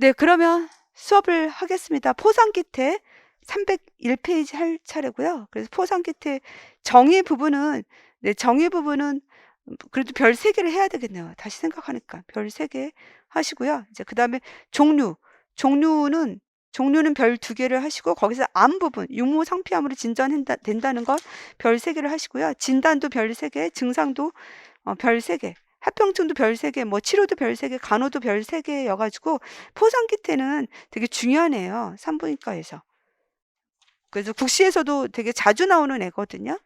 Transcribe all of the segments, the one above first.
네, 그러면 수업을 하겠습니다. 포상기태 301페이지 할 차례고요. 그래서 포상기태 정의 부분은, 네, 정의 부분은 그래도 별 3개를 해야 되겠네요. 다시 생각하니까 별 3개 하시고요. 이제 그 다음에 종류는 별 2개를 하시고, 거기서 암 부분, 육모 상피암으로 진단된다는 것 별 3개를 하시고요. 진단도 별 3개, 증상도 별 3개, 합병증도 별 3개, 뭐 치료도 별 3개, 간호도 별 3개여가지고 포상기태는 되게 중요하네요. 산부인과에서. 그래서 국시에서도 되게 자주 나오는 애거든요.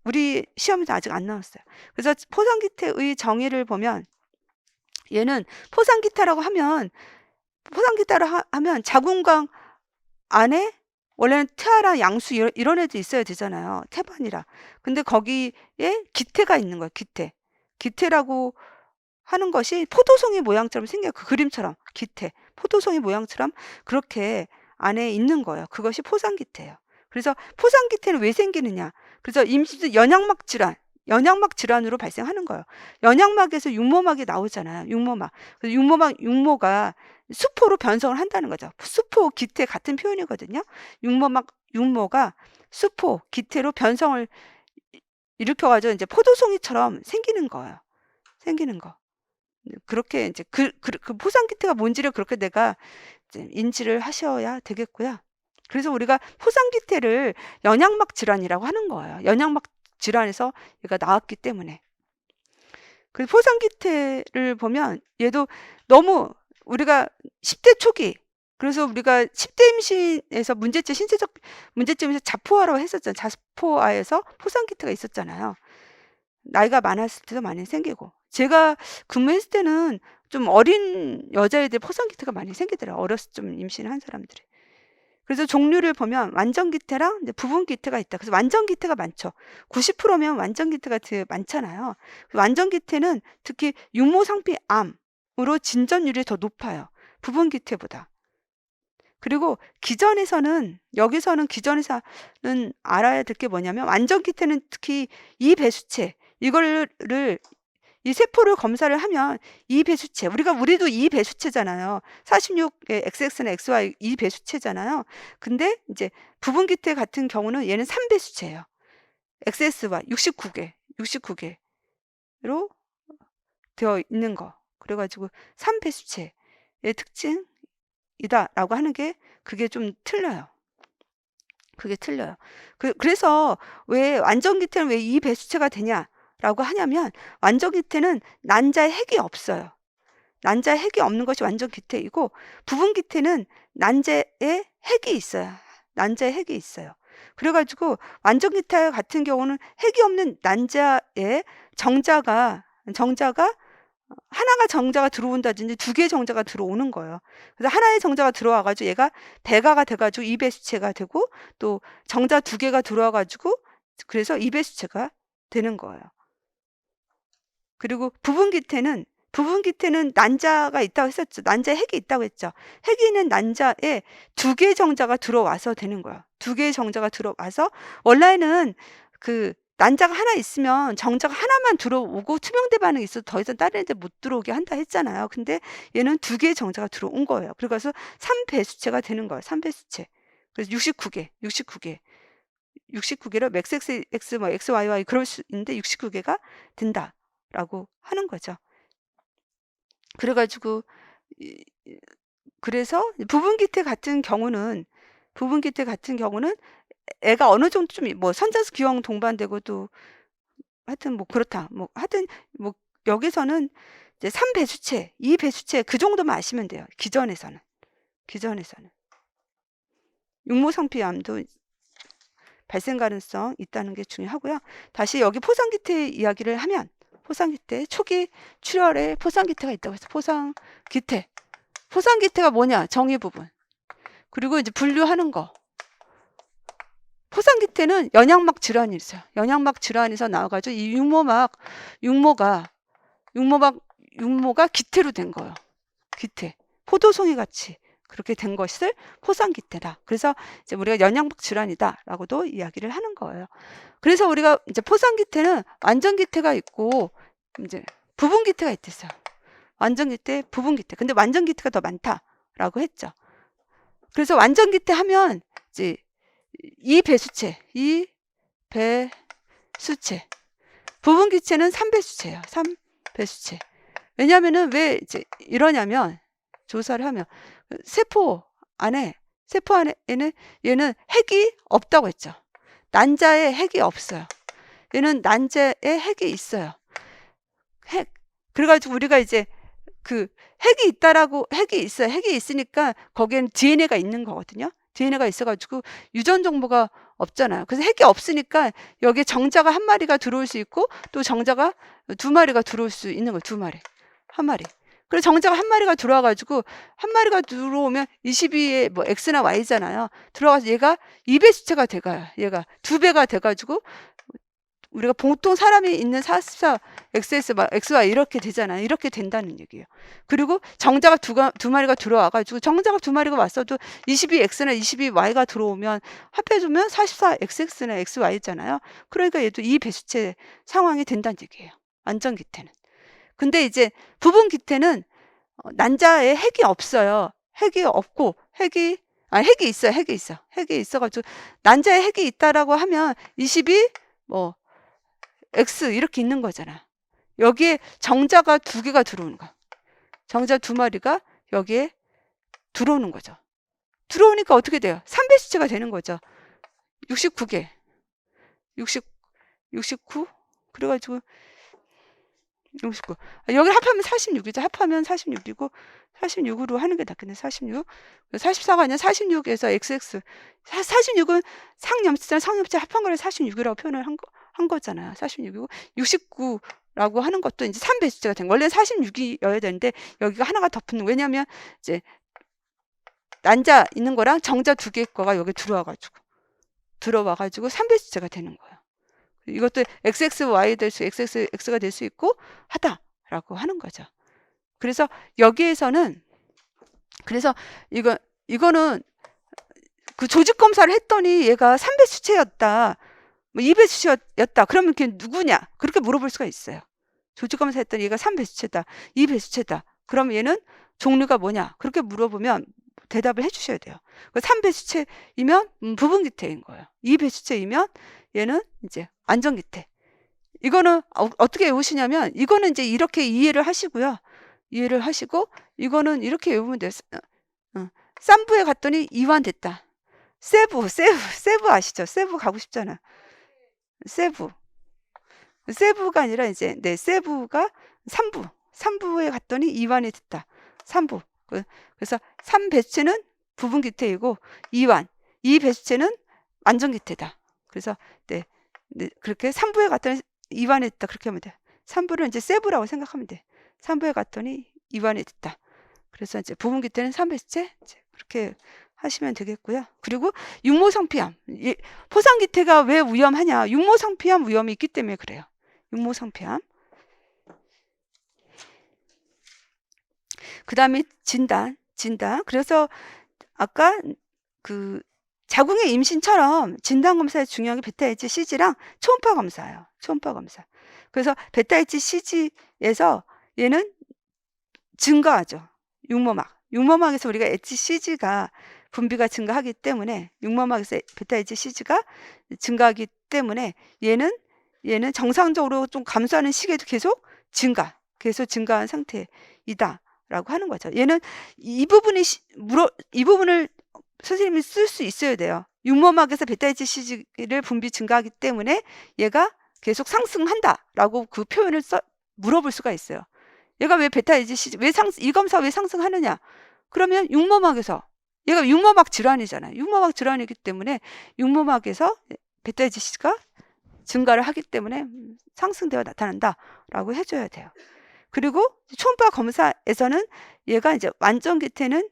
우리 시험에서 아직 안 나왔어요. 그래서 포상기태의 정의를 보면, 얘는 포상기태라고 하면, 자궁관 안에 원래는 태아라 양수 이런 애도 있어야 되잖아요. 태반이라. 근데 거기에 기태가 있는 거예요. 기태라고 하는 것이 포도송이 모양처럼 생겨요. 그 그림처럼 기태, 포도송이 모양처럼 그렇게 안에 있는 거예요. 그것이 포상기태예요. 그래서 포상기태는 왜 생기느냐? 그래서 임신 연양막 질환으로 발생하는 거예요. 연양막에서 육모막이 나오잖아요. 육모막. 그래서 육모가 수포로 변성을 한다는 거죠. 수포, 기태 같은 표현이거든요. 육모가 수포, 기태로 변성을 일으켜가지고 이제 포도송이처럼 생기는 거예요. 생기는 거. 그렇게 이제 그 포상기태가 뭔지를 그렇게 내가 이제 인지를 하셔야 되겠고요. 그래서 우리가 포상기태를 연양막 질환이라고 하는 거예요. 연양막 질환에서 얘가 나왔기 때문에. 그래서 포상기태를 보면 얘도 너무 우리가 10대 초기, 그래서 우리가 10대 임신에서 신체적 문제점에서 자포아라고 했었잖아요. 자포아에서 포상기태가 있었잖아요. 나이가 많았을 때도 많이 생기고, 제가 근무했을 때는 좀 어린 여자애들 포상기태가 많이 생기더라고요. 어렸을 때 좀 임신한 사람들이. 그래서 종류를 보면 완전기태랑 부분기태가 있다. 그래서 완전기태가 많죠. 90%면 완전기태가 되게 많잖아요. 완전기태는 특히 육모상피암으로 진전율이 더 높아요. 부분기태보다. 그리고 여기서는 알아야 될 게 뭐냐면, 완전기태는 특히 이 배수체, 이 세포를 검사를 하면 이 배수체, 우리도 이 배수체잖아요. 46의 XX나 XY 이 배수체잖아요. 근데 이제 부분기태 같은 경우는 얘는 3배수체예요. XSY 69개로 되어 있는 거. 그래가지고 3배수체의 특징이다라고 하는 게, 그게 좀 틀려요. 그게 틀려요. 그래서 왜 완전기태는 왜 이 배수체가 되냐라고 하냐면, 완전기태는 난자의 핵이 없어요. 난자의 핵이 없는 것이 완전기태이고, 부분기태는 난자의 핵이 있어요. 난자의 핵이 있어요. 그래가지고 완전기태 같은 경우는 핵이 없는 난자의 정자가 하나가 정자가 들어온다든지 2개의 정자가 들어오는 거예요. 그래서 하나의 정자가 들어와가지고 얘가 배가가 돼가지고 이배수체가 되고, 또 정자 2개가 들어와가지고 그래서 이배수체가 되는 거예요. 그리고 부분기태는 난자가 있다고 했었죠. 난자에 핵이 있다고 했죠. 핵이 있는 난자에 2개의 정자가 들어와서 되는 거예요. 2개의 정자가 들어와서, 원래는 난자가 하나 있으면 정자가 하나만 들어오고 투명대 반응이 있어도 더 이상 다른 애들 못 들어오게 한다 했잖아요. 근데 얘는 2개의 정자가 들어온 거예요. 그래서 3배수체가 되는 거예요. 3배수체. 그래서 69개로 XX, 뭐 XYY 그럴 수 있는데 69개가 된다라고 하는 거죠. 그래가지고 그래서 부분기태 같은 경우는 애가 어느 정도 좀 뭐 선자수 기형 동반되고도 하여튼 뭐 그렇다. 여기서는 이제 3배수체, 2배수체 그 정도만 아시면 돼요. 기전에서는. 육모상피암도 발생 가능성 있다는 게 중요하고요. 다시 여기 포상기태 이야기를 하면, 포상기태 초기 출혈에 포상기태가 있다고 해서 포상기태가 뭐냐? 정의 부분. 그리고 이제 분류하는 거. 포상기태는 연양막 질환이 있어요. 연양막 질환에서 나와가지고 이 육모가 기태로 된 거예요. 기태. 포도송이 같이 그렇게 된 것을 포상기태다. 그래서 이제 우리가 연양막 질환이다라고도 이야기를 하는 거예요. 그래서 우리가 이제 포상기태는 완전기태가 있고 이제 부분기태가 있댔어요. 완전기태, 부분기태. 근데 완전기태가 더 많다. 라고 했죠. 그래서 완전 기태 하면 이제 이 배수체, 이 배수체. 부분 기체는 3배수체예요. 3배수체. 왜냐하면은 왜 이제 이러냐면 조사를 하면 세포 안에는 얘는 핵이 없다고 했죠. 난자에 핵이 없어요. 얘는 난자에 핵이 있어요. 핵. 그래가지고 우리가 이제 그 핵이 있어요. 핵이 있으니까 거기엔 DNA가 있는 거거든요. DNA가 있어가지고 유전 정보가 없잖아요. 그래서 핵이 없으니까 여기에 정자가 한 마리가 들어올 수 있고 또 정자가 두 마리가 들어올 수 있는 거예요. 두 마리. 한 마리. 그래서 정자가 한 마리가 들어와가지고 한 마리가 들어오면 22에 뭐 X나 Y잖아요. 들어가서 얘가 2배수체가 돼가요. 얘가 2배가 돼가지고 우리가 보통 사람이 있는 44 XS XY 이렇게 되잖아요. 이렇게 된다는 얘기예요. 그리고 정자가 두 마리가 들어와가지고 정자가 두 마리가 왔어도 22X나 22Y가 들어오면 합해주면 44 XX나 XY잖아요. 그러니까 얘도 이 배수체 상황이 된다는 얘기예요. 완전 기태는. 근데 이제 부분 기태는 난자에 핵이 없어요. 핵이 없고 핵이 있어요. 핵이 있어가지고 난자에 핵이 있다라고 하면 22 뭐 X 이렇게 있는 거잖아. 여기에 정자가 2개가 들어오는 거야. 정자 2마리가 여기에 들어오는 거죠. 들어오니까 어떻게 돼요? 3배수체가 되는 거죠. 69개. 69. 그래가지고 69. 여기 합하면 46이죠. 합하면 46이고 46으로 하는 게 낫겠네. 46. 44가 아니라 46에서 XX. 46은 상염수잖아요. 상염수 합한 거를 46이라고 표현을 한 거잖아요. 46이고 69라고 하는 것도 이제 3배수체가 된 거. 원래 46이어야 되는데 여기가 하나가 더 붙는. 왜냐하면 이제 난자 있는 거랑 정자 2개 거가 여기 들어와가지고 3배수체가 되는 거예요. 이것도 XXY 될 수, XXX가 될 수 있고 하다라고 하는 거죠. 그래서 여기에서는 그래서 이거는 그 조직 검사를 했더니 얘가 3배수체였다. 뭐 2배수체였다. 그러면 그게 누구냐? 그렇게 물어볼 수가 있어요. 조직 검사 했더니 얘가 3배수체다. 2배수체다. 그러면 얘는 종류가 뭐냐? 그렇게 물어보면 대답을 해 주셔야 돼요. 3배수체이면 부분 기태인 거예요. 2배수체이면 얘는 이제 완전 기태. 이거는 어떻게 외우시냐면 이거는 이제 이렇게 이해를 하시고요. 이해를 하시고 이거는 이렇게 외우면 돼요. 쌈부에 갔더니 이완됐다. 세부 아시죠? 세부 가고 싶잖아. 세부가 아니라 이제 세부가 3부에 갔더니 이완이 됐다. 3부. 그래서 3배수체는 부분 기태이고 이완, 2배수체는 완전 기태다. 그래서 네, 그렇게 3부에 갔더니 이완이 됐다. 그렇게 하면 돼. 3부를 이제 세부라고 생각하면 돼. 3부에 갔더니 이완이 됐다. 그래서 이제 부분 기태는 3배수체 그렇게 하시면 되겠고요. 그리고 육모성피암. 포상 기태가 왜 위험하냐? 육모성피암 위험이 있기 때문에 그래요. 육모성피암. 그다음에 진단. 그래서 아까 그 자궁의 임신처럼 진단검사에 중요한 게 베타-HCG랑 초음파 검사예요. 초음파 검사. 그래서 베타-HCG에서 얘는 증가하죠. 육모막에서 우리가 HCG가 분비가 증가하기 때문에 육모막에서 베타-HCG가 증가하기 때문에 얘는 정상적으로 좀 감소하는 시기에도 계속 증가한 상태이다라고 하는 거죠. 얘는 이 부분을 선생님이 쓸 수 있어야 돼요. 육모막에서 베타-HCG를 분비 증가하기 때문에 얘가 계속 상승한다라고 그 표현을 물어볼 수가 있어요. 얘가 왜 베타-HCG 이 검사 왜 상승하느냐? 그러면 육모막에서 얘가 육모막 질환이잖아요. 육모막 질환이기 때문에 육모막에서 베타-HCG가 증가를 하기 때문에 상승되어 나타난다라고 해줘야 돼요. 그리고 초음파 검사에서는 얘가 이제 완전 기태는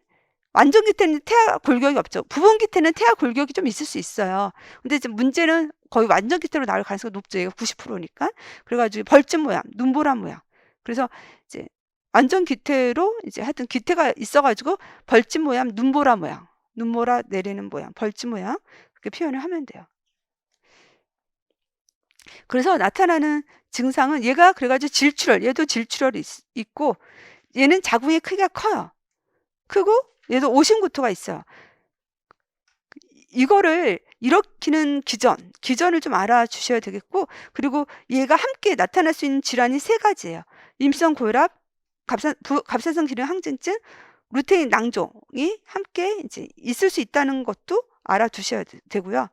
태아 골격이 없죠. 부분 기태는 태아 골격이 좀 있을 수 있어요. 근데 이제 문제는 거의 완전 기태로 나올 가능성이 높죠. 얘가 90%니까. 그래가지고 벌집 모양, 눈보라 모양. 그래서 이제 완전 기태로 이제 하여튼 기태가 있어가지고 벌집 모양, 눈보라 모양, 눈보라 내리는 모양, 벌집 모양 그렇게 표현을 하면 돼요. 그래서 나타나는 증상은 얘가 그래가지고 얘도 질출혈이 있고 얘는 자궁의 크기가 커요. 크고 얘도 오심구토가 있어요. 이거를 일으키는 기전을 좀 알아주셔야 되겠고, 그리고 얘가 함께 나타날 수 있는 질환이 3가지예요. 임성 고혈압, 갑상선 기능 항진증, 루테인 낭종이 함께 이제 있을 수 있다는 것도 알아두셔야 되고요.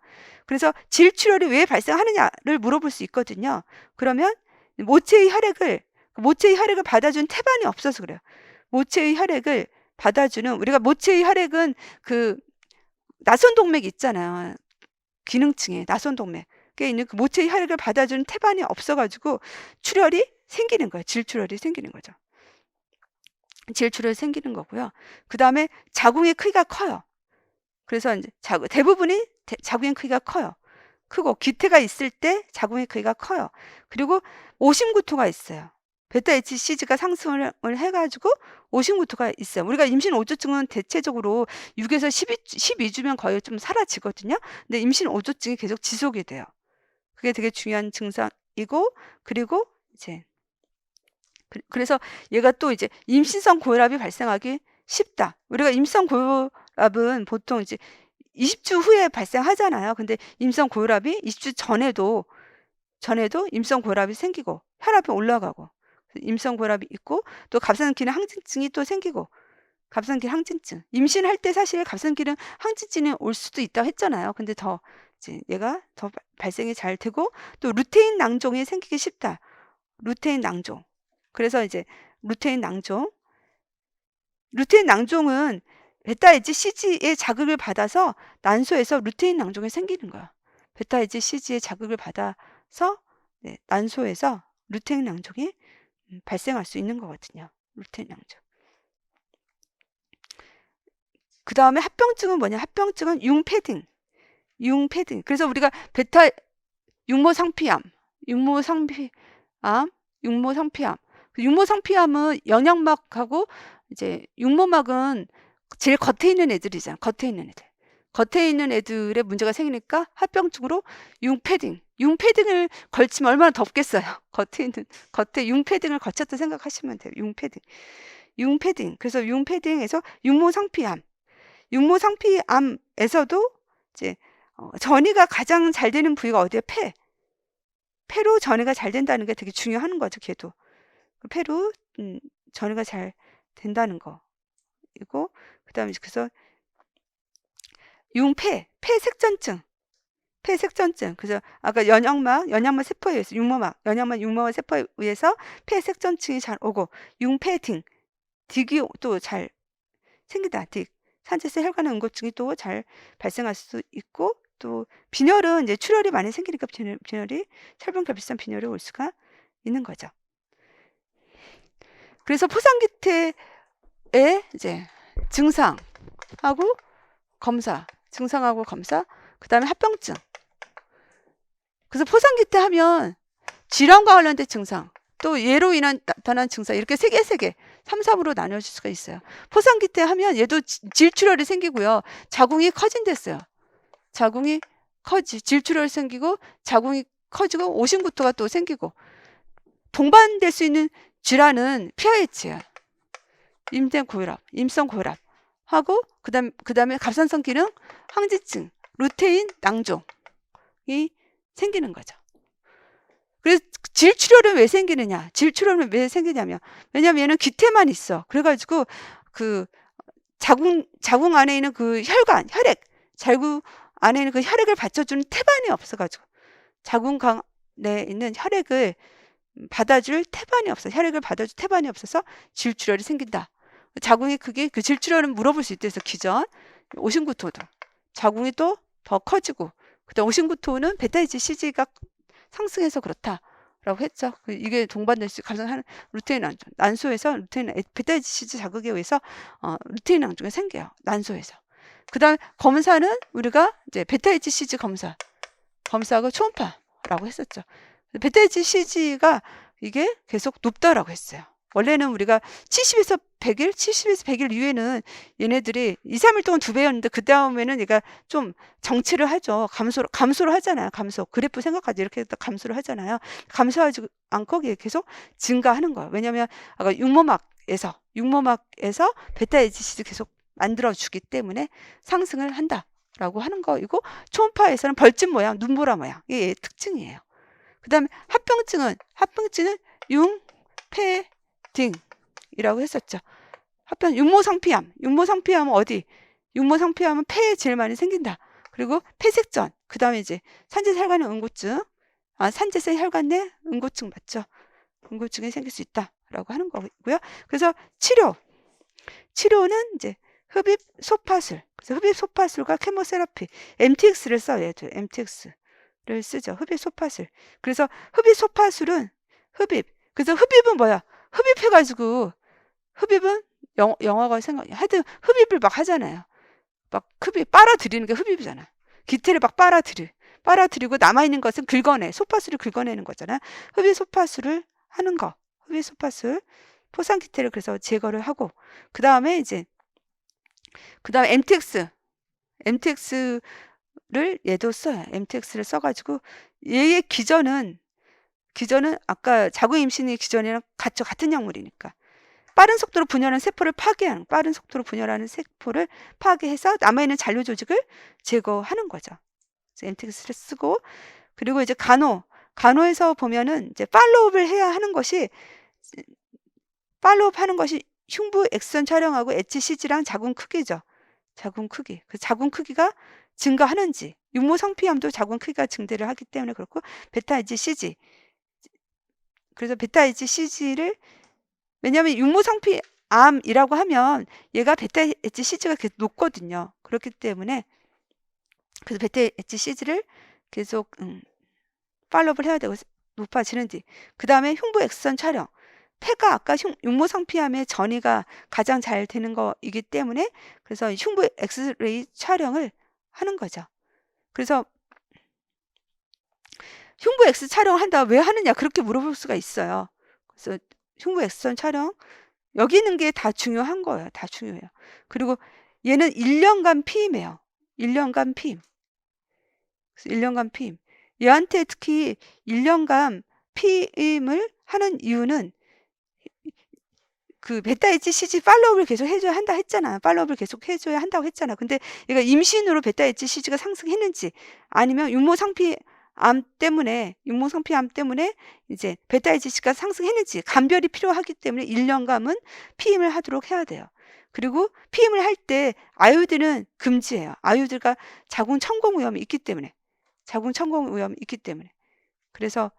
그래서 질출혈이 왜 발생하느냐를 물어볼 수 있거든요. 그러면 모체의 혈액을 받아준 태반이 없어서 그래요. 모체의 혈액을 받아주는, 우리가 모체의 혈액은 그 나선동맥 있잖아요. 기능층에 나선동맥에 있는 그 모체의 혈액을 받아주는 태반이 없어가지고 출혈이 생기는 거예요. 질출혈이 생기는 거죠. 질출혈이 생기는 거고요. 그 다음에 자궁의 크기가 커요. 그래서 이제 대부분이 자궁의 크기가 커요. 크고 기태가 있을 때 자궁의 크기가 커요. 그리고 오심구토가 있어요. 베타 HCG가 상승을 해가지고 오심구토가 있어요. 우리가 임신 5조증은 대체적으로 6에서 12주면 거의 좀 사라지거든요. 근데 임신 5조증이 계속 지속이 돼요. 그게 되게 중요한 증상이고, 그리고 이제 그래서 얘가 또 이제 임신성 고혈압이 발생하기 쉽다. 우리가 임상 고혈압은 보통 이제 20주 후에 발생하잖아요. 근데 임상 고혈압이 20주 전에도 임상 고혈압이 생기고 혈압이 올라가고 임상 고혈압이 있고, 또 갑상선 기능 항진증이 또 생기고, 갑상선 기능 항진증, 임신할 때 사실 갑상선 기능 항진증이 올 수도 있다고 했잖아요. 근데 더 이제 얘가 더 발생이 잘 되고, 또 루테인 낭종이 생기기 쉽다. 루테인 낭종. 그래서 이제 루테인 낭종은 베타 HCG의 자극을 받아서 난소에서 루테인 낭종이 생기는 거야. 베타 HCG의 자극을 받아서 난소에서 루테인 낭종이 발생할 수 있는 거거든요. 루테인 낭종. 그 다음에 합병증은 뭐냐? 합병증은 융패딩. 그래서 우리가 베타 육모상피암. 육모상피암은 영양막하고 이제 육모막은 제일 겉에 있는 애들이잖아. 겉에 있는 애들의 문제가 생기니까 합병증으로 융패딩을 걸치면 얼마나 덥겠어요. 겉에 융패딩을 거쳤다 생각하시면 돼요. 융패딩. 그래서 융패딩에서 육모상피암에서도 이제 전이가 가장 잘 되는 부위가 어디에? 폐로 전이가 잘 된다는 게 되게 중요한 거죠. 걔도 폐로 전이가 잘 된다는 거. 이고 그다음에 그래서 폐색전증. 그래서 아까 연양막 세포에 의해서 육모막 세포에 의해서 폐색전증이 잘 오고, 융패딩, 딕이 또 잘 생기다. 산체성 혈관 응고증이 또 잘 발생할 수 있고, 또 빈혈은 이제 출혈이 많이 생기니까 빈혈이 철분과 비슷한 빈혈이 올 수가 있는 거죠. 그래서 포상기태의 이제 증상하고 검사, 그다음에 합병증. 그래서 포상기태 하면 질환과 관련된 증상, 또 얘로 인한 나타난 증상, 이렇게 3개 3, 3으로 나눠질 수가 있어요. 포상기태 하면 얘도 질출혈이 생기고요. 자궁이 커진댔어요. 질출혈이 생기고 자궁이 커지고 오심구토가 또 생기고, 동반될 수 있는 질환은 PIH야. 임성 고혈압 하고, 그다음에 갑상선 기능 항진증, 루테인 낭종이 생기는 거죠. 그래서 질출혈은 왜 생기냐면, 왜냐면 얘는 기태만 있어. 그래가지고 그 자궁 안에 있는 그 자궁 안에 있는 그 혈액을 받쳐주는 태반이 없어가지고, 자궁 내에 있는 혈액을 받아줄 태반이 없어서 질출혈이 생긴다. 자궁이 크게, 그 질출혈은 물어볼 수 있대서 기전. 오심구토도 자궁이 또 더 커지고, 그다음 오심구토는 베타 HCG가 상승해서 그렇다라고 했죠. 이게 동반될 수 가능한 루테인 낭종, 난소에서 베타 HCG 자극에 의해서 루테인 낭종이 생겨요. 난소에서. 그다음 검사는 우리가 이제 베타 HCG 검사하고 초음파라고 했었죠. 베타 HCG가 이게 계속 높다라고 했어요. 원래는 우리가 70에서 100일 이후에는 얘네들이 2, 3일 동안 2배였는데, 그 다음에는 얘가 좀 정체를 하죠. 감소를 하잖아요. 그래프 생각하지, 이렇게 감소를 하잖아요. 감소하지 않고 계속 증가하는 거예요. 왜냐면 아까 육모막에서 베타 HCG 계속 만들어주기 때문에 상승을 한다라고 하는 거이고, 초음파에서는 벌집 모양, 눈보라 모양, 이게 특징이에요. 그 다음에 합병증은 융패딩이라고 했었죠. 육모상피암은 어디? 육모상피암은 폐에 제일 많이 생긴다. 그리고 폐색전, 그 다음에 이제 산재혈관의 응고증, 산재성 혈관 내 응고증 맞죠? 응고증이 생길 수 있다라고 하는 거고요. 그래서 치료는 이제 흡입 소파술. 그래서 흡입 소파술과 케모세라피, MTX를 써요. MTX를 쓰죠. 흡입 소파술. 그래서 흡입 소파술은 그래서 흡입은 뭐야? 흡입해가지고, 흡입은 영어가 하여튼 흡입을 막 하잖아요. 막 빨아들이는 게 흡입이잖아. 기태를 막 빨아들이고 남아있는 것은 소파술을 긁어내는 거잖아. 흡입 소파술을 하는 거. 흡입 소파술. 포상 기태를 그래서 제거를 하고, 그 다음에 MTX를 얘도 써요. MTX를 써가지고, 얘의 기전은 아까 자궁 임신의 기전이랑 같은 약물이니까. 빠른 속도로 분열하는 세포를 파괴해서 남아있는 잔류 조직을 제거하는 거죠. MTX를 쓰고, 그리고 이제 간호에서 보면은 이제 팔로우업을 해야 하는 것이, 흉부 엑선 촬영하고 HCG랑 자궁 크기죠. 자궁 크기. 그 자궁 크기가 증가하는지, 육모 성피암도 자궁 크기가 증대를 하기 때문에 그렇고, 베타 HCG. 그래서 베타 HCG를, 왜냐하면 육모 성피암이라고 하면 얘가 베타 HCG가 계속 높거든요. 그렇기 때문에 그래서 베타 HCG를 계속 팔로우업을 해야 되고, 높아지는지. 그 다음에 흉부 엑선 촬영. 폐가 아까 육모 성피암의 전이가 가장 잘 되는 거이기 때문에 그래서 흉부 엑스레이 촬영을 하는 거죠. 그래서 흉부 엑스 촬영을 한다, 왜 하느냐, 그렇게 물어볼 수가 있어요. 그래서 흉부 엑선 촬영, 여기 있는 게 다 중요한 거예요. 다 중요해요. 그리고 얘는 1년간 피임이에요. 1년간 피임. 그래서 1년간 피임. 얘한테 특히 1년간 피임을 하는 이유는 그 베타 HCG 팔로우업을 계속 해줘야 한다 했잖아. 팔로우업을 계속 해줘야 한다고 했잖아. 근데 얘가 임신으로 베타 HCG가 상승했는지, 아니면 육모상피암 때문에 이제 베타 HCG가 상승했는지 감별이 필요하기 때문에 1년간은 피임을 하도록 해야 돼요. 그리고 피임을 할 때 아요딘은 금지예요. 아요딘과 자궁 천공 위험이 있기 때문에. 그래서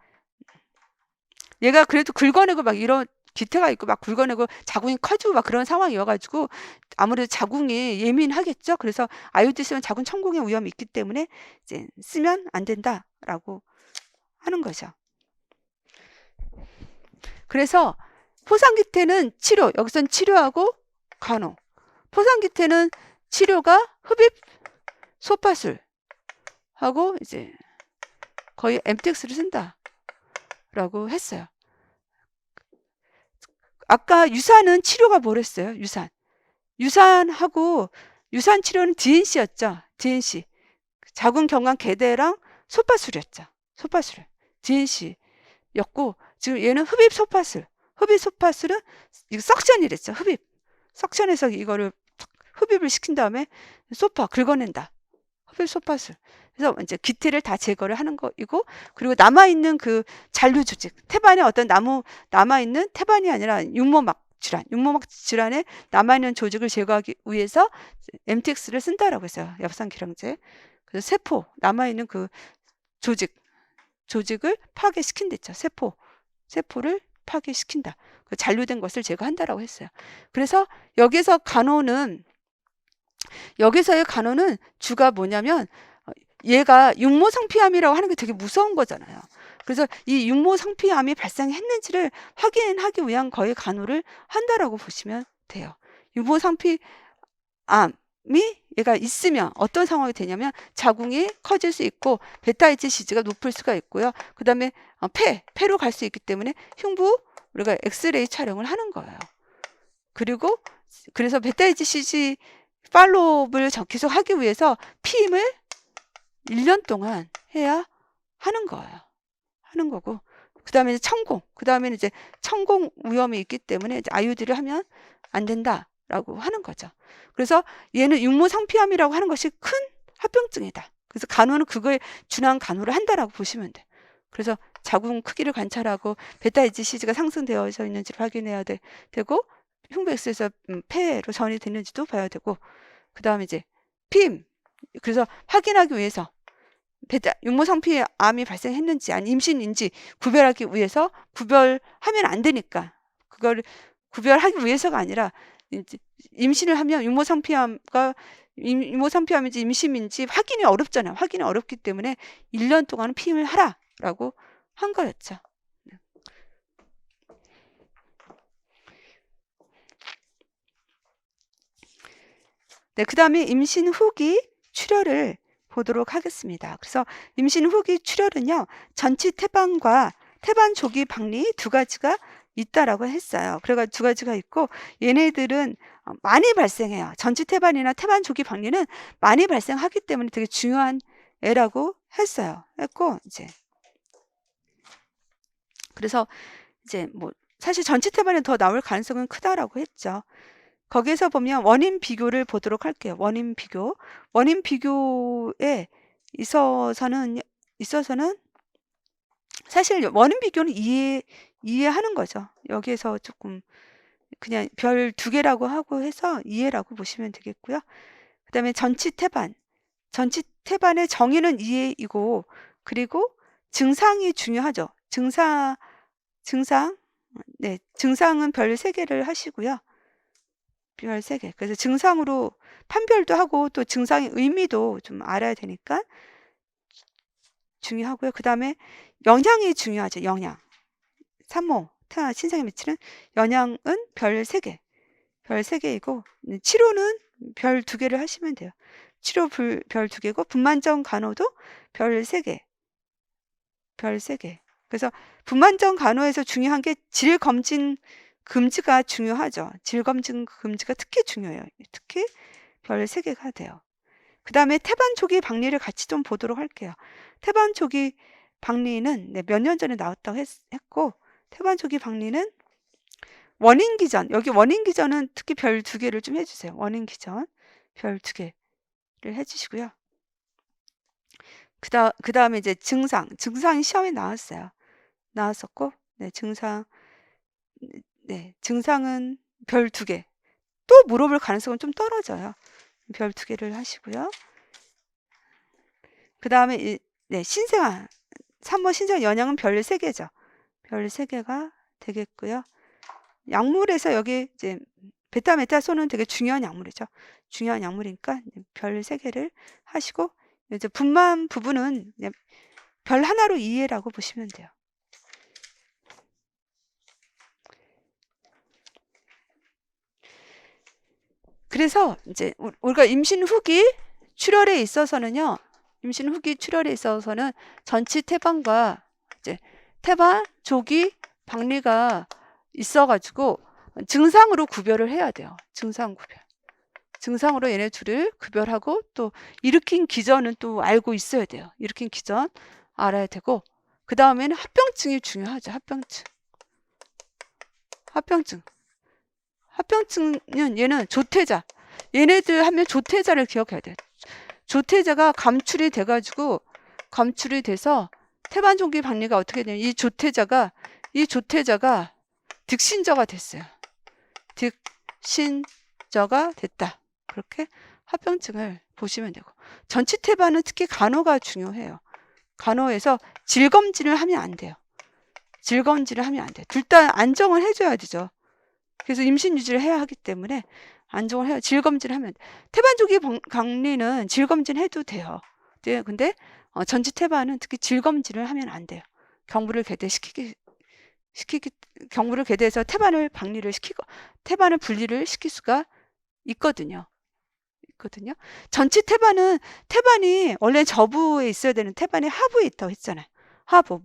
얘가 그래도 긁어내고 막 이런 기태가 있고 막 긁어내고 자궁이 커지고 막 그런 상황이어가지고 아무래도 자궁이 예민하겠죠. 그래서 아요딘 쓰면 자궁 천공의 위험이 있기 때문에 이제 쓰면 안 된다라고 하는 거죠. 그래서 포상기태는 여기선 치료하고 간호. 포상기태는 치료가 흡입 소파술 하고 이제 거의 MTX를 쓴다라고 했어요. 아까 유산은 치료가 뭐랬어요? 유산하고 유산 치료는 DNC였죠. DNC. 자궁 경관 개대랑 소파술이었죠. DNC였고, 지금 얘는 흡입 소파술. 흡입 소파술은 이거 석션이랬죠. 석션에서 이거를 흡입을 시킨 다음에 긁어낸다. 흡입 소파술. 그래서 이제 기태를 다 제거를 하는 거이고, 그리고 남아있는 그 잔류 조직, 태반에 어떤 남아있는 태반이 아니라 육모막 질환에 남아있는 조직을 제거하기 위해서 MTX를 쓴다라고 했어요. 엽산기량제. 그래서 남아있는 그 조직을 파괴시킨댔죠. 세포를 파괴시킨다. 그 잔류된 것을 제거한다라고 했어요. 그래서 여기서의 간호는 주가 뭐냐면, 얘가 육모상피암이라고 하는 게 되게 무서운 거잖아요. 그래서 이 육모상피암이 발생했는지를 확인하기 위한 거의 간호를 한다라고 보시면 돼요. 육모상피암이 얘가 있으면 어떤 상황이 되냐면, 자궁이 커질 수 있고 베타 HCG가 높을 수가 있고요. 그 다음에 폐로 갈 수 있기 때문에 우리가 엑스레이 촬영을 하는 거예요. 그래서 베타 HCG 팔로우업을 계속 하기 위해서 피임을 1년 동안 해야 하는 거고, 그 다음에 이제 천공 위험이 있기 때문에 이제 아이오디를 하면 안 된다 라고 하는 거죠. 그래서 얘는 육모상피암이라고 하는 것이 큰 합병증이다. 그래서 간호는 그거에 준한 간호를 한다라고 보시면 돼요. 그래서 자궁 크기를 관찰하고 베타 HCG가 상승되어져 있는지를 확인해야 되고 흉부엑스에서 폐로 전이 됐는지도 봐야 되고, 그 다음에 이제 피임, 그래서 확인하기 위해서 베타 육모상피암이 발생했는지 아니 임신인지 구별하기 위해서, 구별하면 안 되니까 그걸 구별하기 위해서가 아니라 이제 임신을 하면 육모상피암인지 임신인지 확인이 어렵잖아요. 확인이 어렵기 때문에 1년 동안은 피임을 하라라고 한 거였죠. 네, 그 다음에 임신 후기 출혈을 보도록 하겠습니다. 그래서 임신 후기 출혈은요, 전치 태반과 태반 조기 박리 두 가지가 있다라고 했어요. 그래가지고 두 가지가 있고, 얘네들은 많이 발생해요. 전치 태반이나 태반 조기 박리는 많이 발생하기 때문에 되게 중요한 애라고 했고, 이제 그래서 이제 뭐 사실 전치 태반이 더 나올 가능성은 크다라고 했죠. 거기에서 보면 원인 비교를 보도록 할게요. 원인 비교에 있어서는 사실 원인 비교는 이해하는 거죠. 여기에서 조금 그냥 별 2개라고 하고 해서 이해라고 보시면 되겠고요. 그 다음에 전치 태반의 정의는 이해이고, 그리고 증상이 중요하죠. 증상은 별 3개를 하시고요. 별 3개. 그래서 증상으로 판별도 하고 또 증상의 의미도 좀 알아야 되니까 중요하고요. 그 다음에 영향이 중요하죠. 영향. 산모, 태아 신생에 미치는 영향은 별 3개. 별 3개이고, 치료는 별 2개를 하시면 돼요. 치료 별 2개고, 분만정 간호도 별 3개. 별 3개. 그래서 분만정 간호에서 중요한 게 질검진 금지가 중요하죠. 질검진 금지가 특히 중요해요. 특히 별 3개가 돼요. 그 다음에 태반 초기 박리를 같이 좀 보도록 할게요. 태반 초기 박리는 몇 년 전에 나왔다고 했고, 태반 초기 박리는 원인 기전, 여기 원인 기전은 특히 별 2개를 좀 해주세요. 원인 기전 별 2개를 해주시고요. 그 다음에 이제 증상이 시험에 나왔었고, 증상은 별 2개. 또 물어볼 가능성은 좀 떨어져요. 별 2개를 하시고요. 그 다음에 산모 신생 영양은 별 3개죠. 별 3개가 되겠고요. 약물에서 여기 이제 베타메타소는 되게 중요한 약물이죠. 중요한 약물이니까 별 3개를 하시고, 이제 분만 부분은 별 하나로 이해라고 보시면 돼요. 그래서 이제 우리가 임신 후기 출혈에 있어서는 전치 태반과 이제 태반 조기 박리가 있어가지고 증상으로 구별을 해야 돼요. 증상으로 얘네 둘을 구별하고, 또 일으킨 기전은 또 알고 있어야 돼요. 일으킨 기전 알아야 되고, 그 다음에는 합병증이 중요하죠. 합병증은 얘는 조태자. 얘네들 하면 조태자를 기억해야 돼요. 조태자가 감출이 돼서 태반 조기 박리가 어떻게 되냐면, 이 조태자가 득신저가 됐어요. 득신저가 됐다. 그렇게 합병증을 보시면 되고, 전치 태반은 특히 간호가 중요해요. 간호에서 질검진을 하면 안 돼요. 둘 다 안정을 해줘야 되죠. 그래서 임신 유지를 해야 하기 때문에 안정을 해야, 질검진을 하면 돼요. 태반 조기 박리는 질검진 해도 돼요. 근데 전치 태반은 특히 질검진을 하면 안 돼요. 경부를 개대해서 태반을 분리를 시킬 수가 있거든요. 전치 태반이 원래 저부에 있어야 되는 태반이 하부에 있다고 했잖아요. 하부,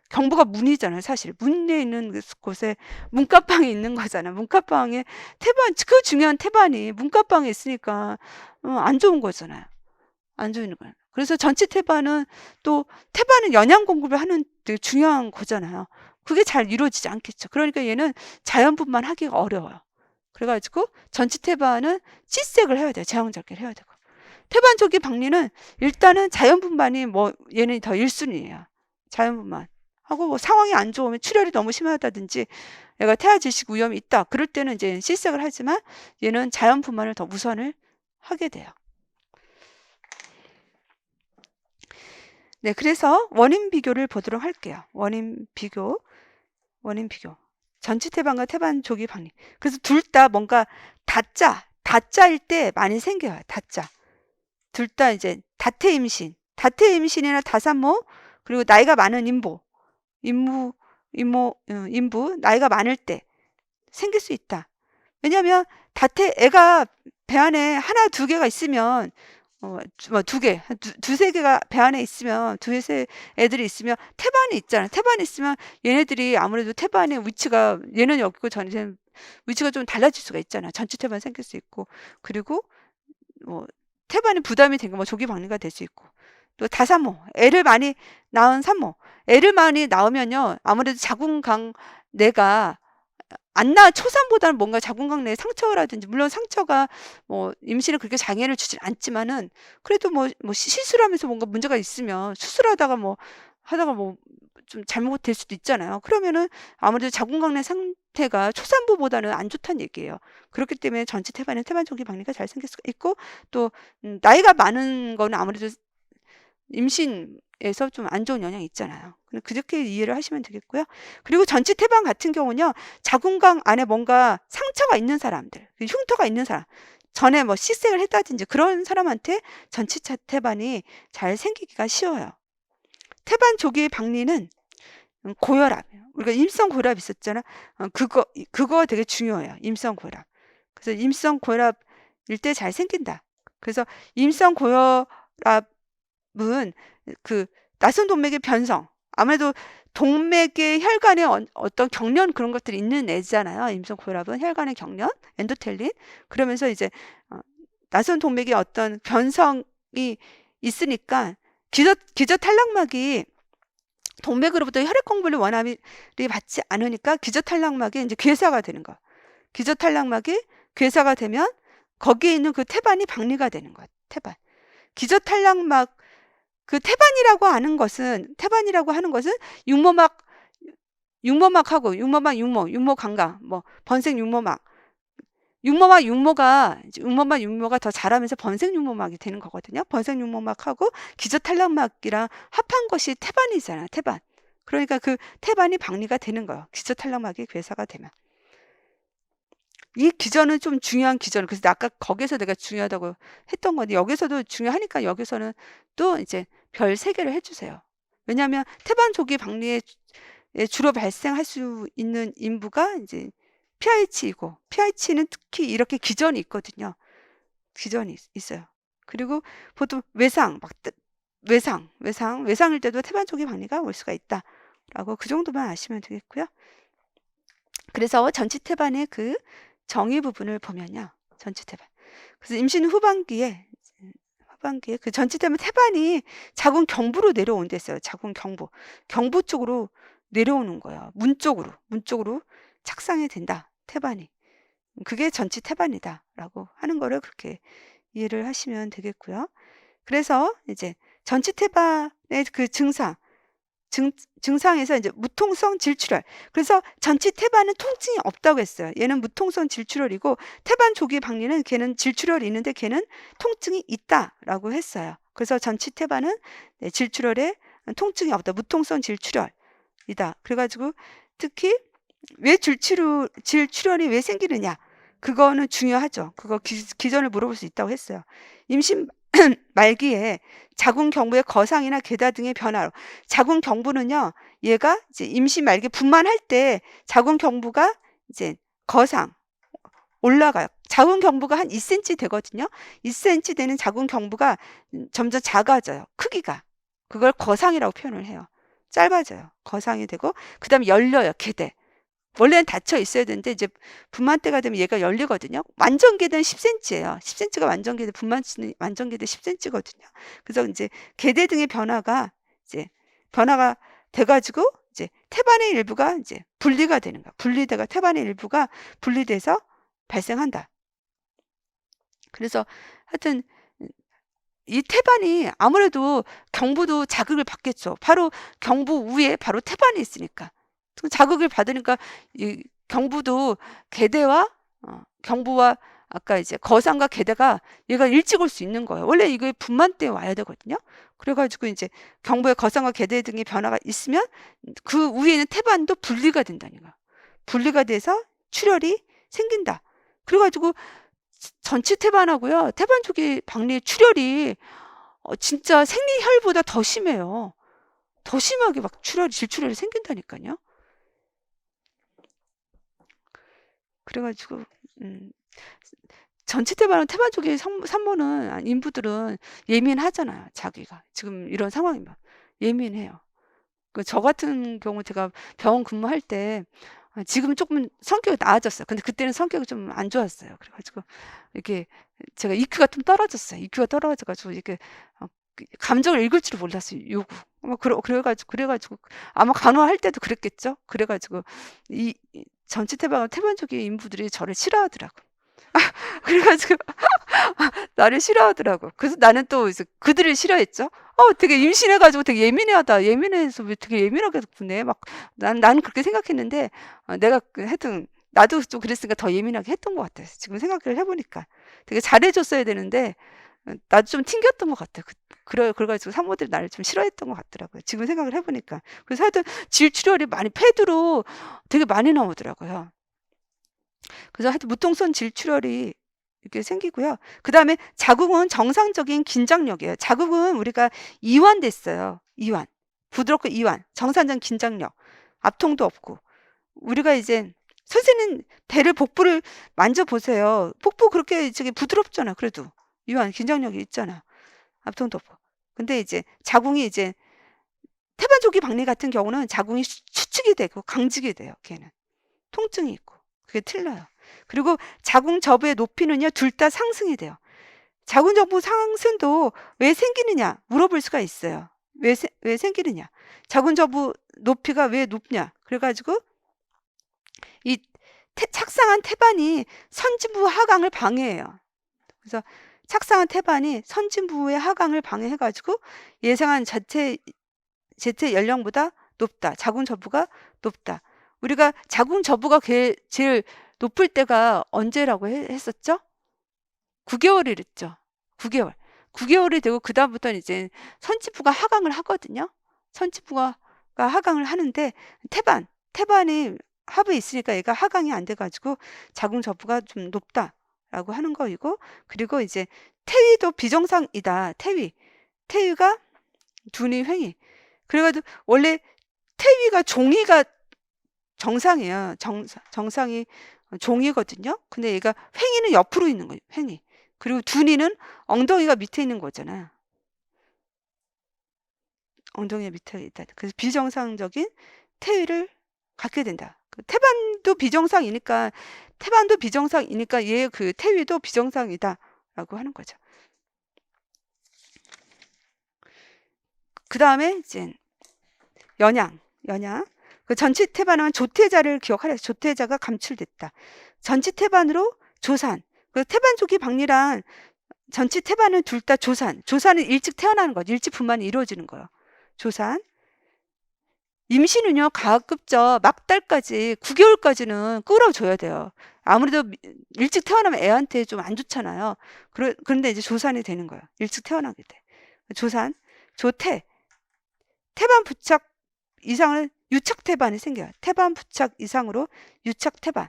경부가 문이잖아요. 사실 문에 있는 곳에 문갑방이 있는 거잖아요. 문갑방에 그 중요한 태반이 문갑방에 있으니까 안 좋은 거잖아요. 안 좋은 거예요. 그래서 전치 태반은 영양 공급을 하는 되게 중요한 거잖아요. 그게 잘 이루어지지 않겠죠. 그러니까 얘는 자연분만 하기가 어려워요. 그래가지고 전치 태반은 C색을 해야 돼요. 제왕절개를 해야 되고. 태반 조기 박리는 일단은 자연분만이 뭐 얘는 더 1순위예요. 자연분만. 하고 뭐 상황이 안 좋으면 출혈이 너무 심하다든지 얘가 태아 질식 위험이 있다. 그럴 때는 이제 C색을 하지만 얘는 자연분만을 더 우선을 하게 돼요. 네, 그래서 원인 비교를 보도록 할게요. 원인 비교. 전치 태반과 태반 조기 박리. 그래서 둘 다 뭔가 다짜일 때 많이 생겨요. 다짜. 둘 다 이제 다태 임신이나 다산모, 그리고 나이가 많은 인부, 나이가 많을 때 생길 수 있다. 왜냐면 애가 배 안에 하나, 두 개가 있으면 두 개, 두세 개가 배 안에 있으면, 두세 애들이 있으면 태반이 있잖아. 태반이 있으면 얘네들이 아무래도 태반의 위치가, 얘는 여기고 전체는 위치가 좀 달라질 수가 있잖아. 전치 태반 생길 수 있고, 그리고 태반이 부담이 되고 조기 박리가 될 수 있고, 또 다산모, 애를 많이 낳은 산모, 애를 많이 낳으면요 아무래도 자궁강내가 안 낳은 초산보다는 뭔가 자궁강내 상처라든지, 물론 상처가 임신에 그렇게 장애를 주진 않지만은 그래도 시술하면서 뭔가 문제가 있으면 수술하다가 하다가 좀 잘못될 수도 있잖아요. 그러면은 아무래도 자궁강내 상태가 초산부보다는 안 좋다는 얘기예요. 그렇기 때문에 전치 태반은 태반 조기 박리가 잘 생길 수가 있고, 또 나이가 많은 거는 아무래도 임신에서 좀 안 좋은 영향이 있잖아요. 그렇게 이해를 하시면 되겠고요. 그리고 전치 태반 같은 경우는요, 자궁강 안에 뭔가 상처가 있는 사람들, 흉터가 있는 사람, 전에 C색을 했다든지 그런 사람한테 전치 태반이 잘 생기기가 쉬워요. 태반 조기 박리는 고혈압, 우리가 임성 고혈압 있었잖아. 그거 되게 중요해요. 임성 고혈압. 그래서 임성 고혈압일 때 잘 생긴다. 그래서 임성 고혈압은 나선 동맥의 변성, 아무래도 동맥의 혈관에 어떤 경련 그런 것들이 있는 애잖아요. 임성 고혈압은 혈관의 경련, 엔도텔린. 그러면서 이제 나선 동맥의 어떤 변성이 있으니까 기저탈락막이 동맥으로부터 혈액 공급을 원활히 받지 않으니까 기저탈락막이 이제 괴사가 되는 거. 기저탈락막이 괴사가 되면 거기에 있는 그 태반이 박리가 되는 거야. 태반. 기저탈락막, 태반이라고 하는 것은 육모막하고 육모 강강, 번색 육모막. 육모가 더 자라면서 번색 육모막이 되는 거거든요. 번색 육모막하고 기저탈락막이랑 합한 것이 태반이잖아, 태반. 그러니까 그 태반이 박리가 되는 거예요. 기저탈락막이 괴사가 되면. 이 기전은 좀 중요한 기전. 그래서 아까 거기서 내가 중요하다고 했던 건데, 여기서도 중요하니까 여기서는 또 이제 별 3개를 해주세요. 왜냐하면 태반 조기 박리에 주로 발생할 수 있는 인부가 이제 PIH이고, PIH는 특히 이렇게 기전이 있거든요. 기전이 있어요. 그리고 보통 외상일 때도 태반 조기 박리가 올 수가 있다라고, 그 정도만 아시면 되겠고요. 그래서 전치 태반의 그 정의 부분을 보면요, 전치 태반. 그래서 임신 후반기에 그 전치 태반이 자궁 경부로 내려온댔어요. 자궁 경부 쪽으로 내려오는 거예요. 문 쪽으로 착상이 된다, 태반이. 그게 전치 태반이다라고 하는 거를 그렇게 이해를 하시면 되겠고요. 그래서 이제 전치 태반의 그 증상에서 이제 무통성 질출혈. 그래서 전치 태반은 통증이 없다고 했어요. 얘는 무통성 질출혈이고, 태반 조기 박리는 걔는 질출혈이 있는데 걔는 통증이 있다라고 했어요. 그래서 전치 태반은 질출혈에 통증이 없다, 무통성 질출혈이다. 그래가지고 특히 왜 질출혈이 왜 생기느냐, 그거는 중요하죠. 그거 기전을 물어볼 수 있다고 했어요. 임신 말기에 자궁 경부의 거상이나 괴다 등의 변화로, 자궁 경부는요, 얘가 이제 임신 말기 분만할 때 자궁 경부가 이제 거상 올라가요. 자궁 경부가 한 2cm 되거든요. 2cm 되는 자궁 경부가 점점 작아져요. 크기가. 그걸 거상이라고 표현을 해요. 짧아져요. 거상이 되고, 그 다음에 열려요. 괴대. 원래는 닫혀 있어야 되는데 이제 분만 때가 되면 얘가 열리거든요. 완전계대는 10cm예요. 10cm가 완전계대, 분만치는 완전계대 10cm거든요. 그래서 이제 계대 등의 변화가 돼가지고 이제 태반의 일부가 이제 분리가 되는 거야. 태반의 일부가 분리돼서 발생한다. 그래서 하여튼 이 태반이 아무래도 경부도 자극을 받겠죠. 바로 경부 위에 바로 태반이 있으니까. 자극을 받으니까 이 경부도 계대와 경부와 아까 이제 거상과 계대가 얘가 일찍 올 수 있는 거예요. 원래 이게 분만 때 와야 되거든요. 그래가지고 이제 경부의 거상과 계대 등의 변화가 있으면 그 위에는 태반도 분리가 된다니까. 분리가 돼서 출혈이 생긴다. 그래가지고 전치 태반하고요. 태반 쪽의 박리 출혈이 진짜 생리혈보다 더 심해요. 더 심하게 막 질출혈이 생긴다니까요. 그래가지고 전치 태반은 태반 쪽의 산모는 인부들은 예민하잖아요. 자기가 지금 이런 상황이면 예민해요. 저 같은 경우 제가 병원 근무할 때 지금은 조금 성격이 나아졌어요. 근데 그때는 성격이 좀 안 좋았어요. 그래가지고 이렇게 제가 EQ가 좀 떨어졌어요. EQ가 떨어져가지고 이렇게 감정을 읽을 줄 몰랐어요. 요구. 그래가지고 아마 간호할 때도 그랬겠죠. 그래가지고 이 전치 태반족의 인부들이 저를 싫어하더라고. 그래가지고 나를 싫어하더라고. 그래서 나는 또 이제 그들을 싫어했죠. 되게 임신해가지고 되게 예민하다. 예민해서 왜 되게 예민하게 구네. 막 나는 그렇게 생각했는데 내가 하여튼 나도 좀 그랬으니까 더 예민하게 했던 것 같아요. 지금 생각을 해보니까 되게 잘해줬어야 되는데 나도 좀 튕겼던 것 같아요. 그래가지고 산모들이 나를 좀 싫어했던 것 같더라고요. 지금 생각을 해보니까. 그래서 하여튼 질출혈이 많이 패드로 되게 많이 나오더라고요. 그래서 하여튼 무통선 질출혈이 이렇게 생기고요. 그 다음에 자궁은 정상적인 긴장력이에요. 자궁은 우리가 이완됐어요. 이완. 부드럽고 이완. 정상적인 긴장력. 압통도 없고. 우리가 이제 선생님 배를 복부를 만져보세요. 복부 그렇게 저기 부드럽잖아. 그래도 이완 긴장력이 있잖아. 압통도 없고. 근데 이제 자궁이 이제 태반조기 박리 같은 경우는 자궁이 수축이 되고 강직이 돼요. 걔는 통증이 있고. 그게 틀려요. 그리고 자궁 저부의 높이는요, 둘 다 상승이 돼요. 자궁 저부 상승도 왜 생기느냐 물어볼 수가 있어요. 왜 생기느냐? 자궁 저부 높이가 왜 높냐? 그래가지고 이 착상한 태반이 선진부 하강을 방해해요. 그래서 착상한 태반이 선진부의 하강을 방해해가지고 예상한 자체 연령보다 높다. 자궁 저부가 높다. 우리가 자궁 저부가 제일 높을 때가 언제라고 했었죠? 9개월이랬죠. 9개월. 9개월이 되고 그다음부터는 이제 선진부가 하강을 하거든요. 선진부가 하강을 하는데 태반이 합에 있으니까 얘가 하강이 안 돼가지고 자궁 저부가 좀 높다라고 하는 거이고, 그리고 이제 태위도 비정상이다. 태위가 둔이 횡위. 그래가지고 원래 태위가 종이가 정상이에요. 정상이 종이거든요. 근데 얘가 횡이는 옆으로 있는 거예요. 횡이. 그리고 둔이는 엉덩이가 밑에 있는 거잖아. 엉덩이가 밑에 있다. 그래서 비정상적인 태위를 갖게 된다. 태반도 비정상이니까 얘 그 태위도 비정상이다라고 하는 거죠. 그 다음에 이제 연양. 그 전치 태반은 조태자를 기억하래요. 조태자가 감출됐다. 전치 태반으로 조산. 그 태반조기 박리란 전치 태반은 둘 다 조산. 조산은 일찍 태어나는 거죠. 일찍 분만이 이루어지는 거예요. 조산. 임신은요, 가급적 막달까지 9개월까지는 끌어줘야 돼요. 아무래도 일찍 태어나면 애한테 좀 안 좋잖아요. 그런데 이제 조산이 되는 거예요. 일찍 태어나게 돼. 조산, 태반 부착 이상을 유착 태반이 생겨요. 태반 부착 이상으로 유착 태반.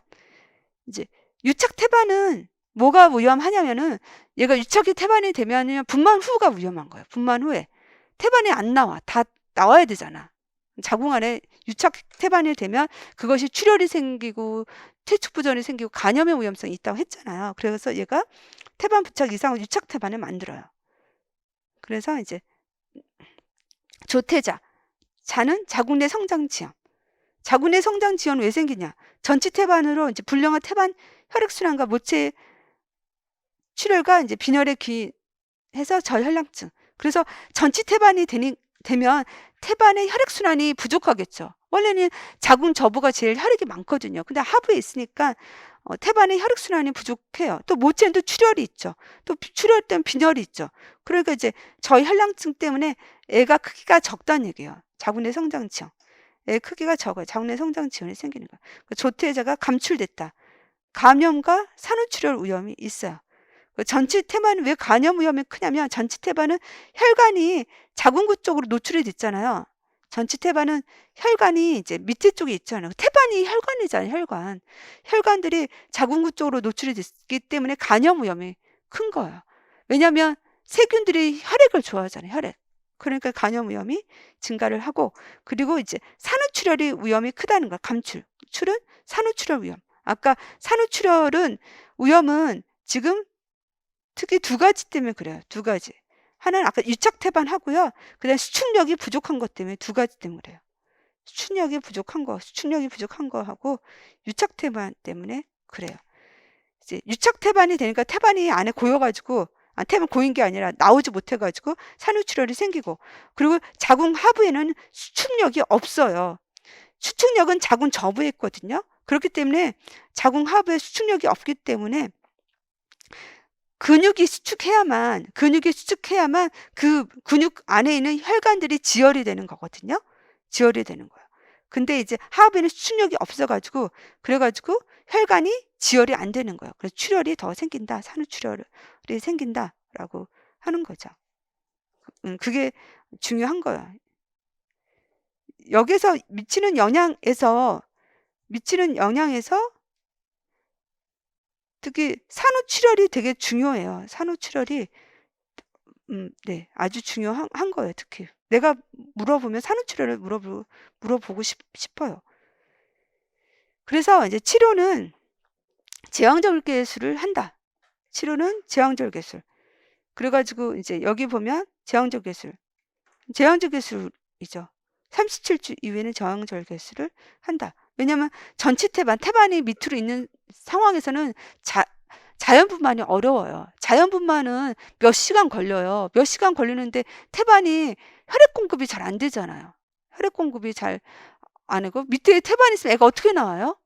이제 유착 태반은 뭐가 위험하냐면은 얘가 유착이 태반이 되면은 분만 후가 위험한 거예요. 분만 후에 태반이 안 나와. 다 나와야 되잖아. 자궁 안에 유착 태반이 되면 그것이 출혈이 생기고 퇴축부전이 생기고 간염의 위험성이 있다고 했잖아요. 그래서 얘가 태반 부착 이상으로 유착 태반을 만들어요. 그래서 이제 조태자. 자는 자궁 내 성장 지연. 자궁 내 성장 지연은 왜 생기냐? 전치 태반으로 이제 불량한 태반 혈액순환과 모체 출혈과 이제 빈혈에 기해서 저혈량증. 그래서 전치 태반이 되면 태반의 혈액순환이 부족하겠죠. 원래는 자궁 저부가 제일 혈액이 많거든요. 근데 하부에 있으니까 태반의 혈액순환이 부족해요. 또 모체도 출혈이 있죠. 또 출혈 때문에 빈혈이 있죠. 그러니까 이제 저혈량증 때문에 애가 크기가 적다는 얘기예요. 자궁 내 성장 지연. 애 크기가 적어요. 자궁 내 성장 지연이 생기는 거예요. 조태자가 감출됐다. 감염과 산후출혈 위험이 있어요. 전치 태반은 왜 감염 위험이 크냐면 전치 태반은 혈관이 자궁구 쪽으로 노출이 됐잖아요. 전치 태반은 혈관이 이제 밑에 쪽에 있잖아요. 태반이 혈관이잖아요. 혈관. 혈관들이 자궁구 쪽으로 노출이 됐기 때문에 감염 위험이 큰 거예요. 왜냐하면 세균들이 혈액을 좋아하잖아요. 혈액. 그러니까 감염 위험이 증가를 하고, 그리고 이제 산후출혈이 위험이 크다는 거야. 감출은 산후출혈 위험. 아까 산후출혈은 위험은 지금 특히 두 가지 때문에 그래요. 두 가지. 하나는 아까 유착태반 하고요. 그다음에 수축력이 부족한 것 때문에 두 가지 때문에 그래요. 수축력이 부족한 거 하고 유착태반 때문에 그래요. 이제 유착태반이 되니까 태반이 안에 고여가지고, 태반 고인 게 아니라 나오지 못해가지고 산후출혈이 생기고, 그리고 자궁 하부에는 수축력이 없어요. 수축력은 자궁 저부에 있거든요. 그렇기 때문에 자궁 하부에 수축력이 없기 때문에 근육이 수축해야만 그 근육 안에 있는 혈관들이 지혈이 되는 거거든요. 지혈이 되는 거예요. 근데 이제 하부에는 수축력이 없어가지고, 그래가지고 혈관이 지혈이 안 되는 거예요. 그래서 출혈이 더 생긴다. 산후출혈이 생긴다라고 하는 거죠. 그게 중요한 거예요. 여기서 미치는 영향에서 특히 산후출혈이 되게 중요해요. 산후출혈이 네, 아주 중요한 거예요. 특히 내가 물어보면 산후출혈을 물어보고 싶어요. 그래서 이제 치료는 제왕절개술을 한다. 치료는 제왕절개술. 그래가지고 이제 여기 보면 제왕절개술이죠. 37주 이후에는 제왕절개술을 한다. 왜냐면 전치 태반이 밑으로 있는 상황에서는 자연분만이 어려워요. 자연분만은 몇 시간 걸려요. 몇 시간 걸리는데 태반이 혈액 공급이 잘 안 되잖아요. 혈액 공급이 잘 안 하고, 밑에 태반이 있으면 애가 어떻게 나와요?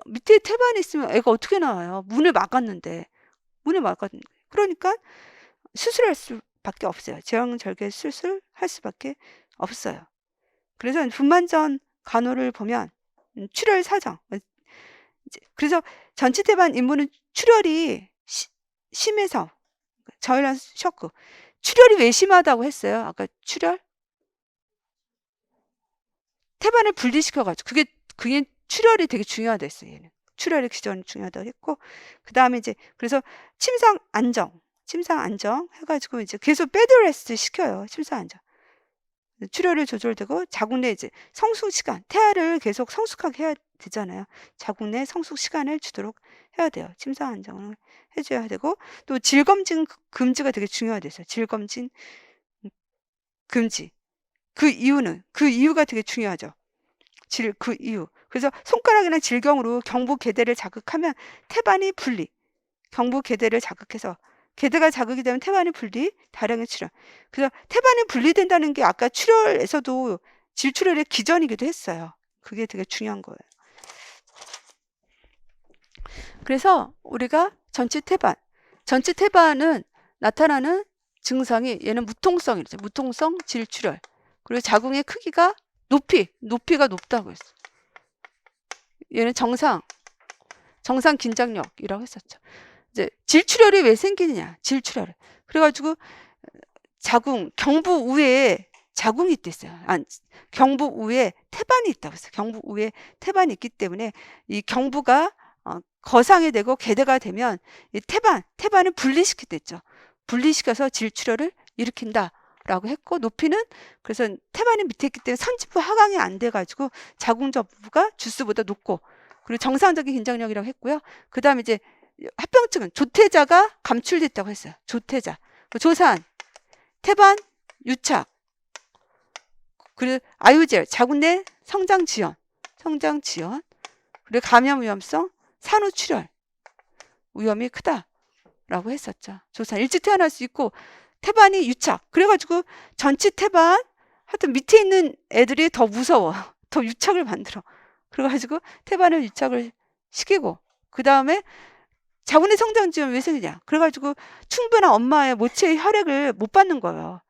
밑에 태반이 있으면 애가 어떻게 나와요? 문을 막았는데. 그러니까 수술할 수밖에 없어요. 제왕절개 수술할 수밖에 없어요. 그래서 분만전 간호를 보면 출혈 사정. 그래서 전치 태반 임무는 출혈이 심해서 저혈량 쇼크. 출혈이 왜 심하다고 했어요? 아까 출혈? 태반을 분리시켜가지고 그게 출혈이 되게 중요하다 했어요. 얘는 출혈의 기전이 중요하다고 했고, 그 다음에 이제 그래서 침상 안정 해가지고 이제 계속 베드레스트 시켜요. 침상 안정. 출혈이 조절되고 자궁 내 이제 성숙 시간, 태아를 계속 성숙하게 해야 되잖아요. 자궁 내 성숙 시간을 주도록 해야 돼요. 침상 안정을 해줘야 되고, 또 질검진 금지가 되게 중요하대요. 질검진 금지. 그 이유가 되게 중요하죠. 그 이유. 그래서 손가락이나 질경으로 경부 계대를 자극하면 태반이 분리. 경부 계대를 자극해서 계대가 자극이 되면 태반이 분리, 다량의 출혈. 그래서 태반이 분리된다는 게 아까 출혈에서도 질출혈의 기전이기도 했어요. 그게 되게 중요한 거예요. 그래서 우리가 전치 태반은 나타나는 증상이, 얘는 무통성이죠. 무통성 질출혈. 그리고 자궁의 크기가 높이가 높다고 했어. 얘는 정상 긴장력이라고 했었죠. 이제 질출혈이 왜 생기느냐? 질출혈. 그래가지고 경부 우에 자궁이 있댔어요. 경부 우에 태반이 있다고 했어요. 경부 우에 태반이 있기 때문에 이 경부가 거상이 되고 계대가 되면 이 태반을 분리시켰댔죠. 분리시켜서 질출혈을 일으킨다라고 했고, 높이는 그래서 태반이 밑에 있기 때문에 선지부 하강이 안 돼가지고 자궁 저부가 주스보다 높고, 그리고 정상적인 긴장력이라고 했고요. 그 다음에 이제 합병증은 조태자가 감출됐다고 했어요. 조태자, 조산, 태반, 유착, 그리고 아유젤, 자궁 내 성장 지연, 그리고 감염 위험성, 산후출혈 위험이 크다라고 했었죠. 조산 일찍 태어날 수 있고, 태반이 유착. 그래가지고 전치 태반 하여튼 밑에 있는 애들이 더 무서워. 더 유착을 만들어. 그래가지고 태반을 유착을 시키고, 그 다음에 자궁내 성장지염이 왜 생기냐? 그래가지고 충분한 엄마의 모체의 혈액을 못 받는 거예요.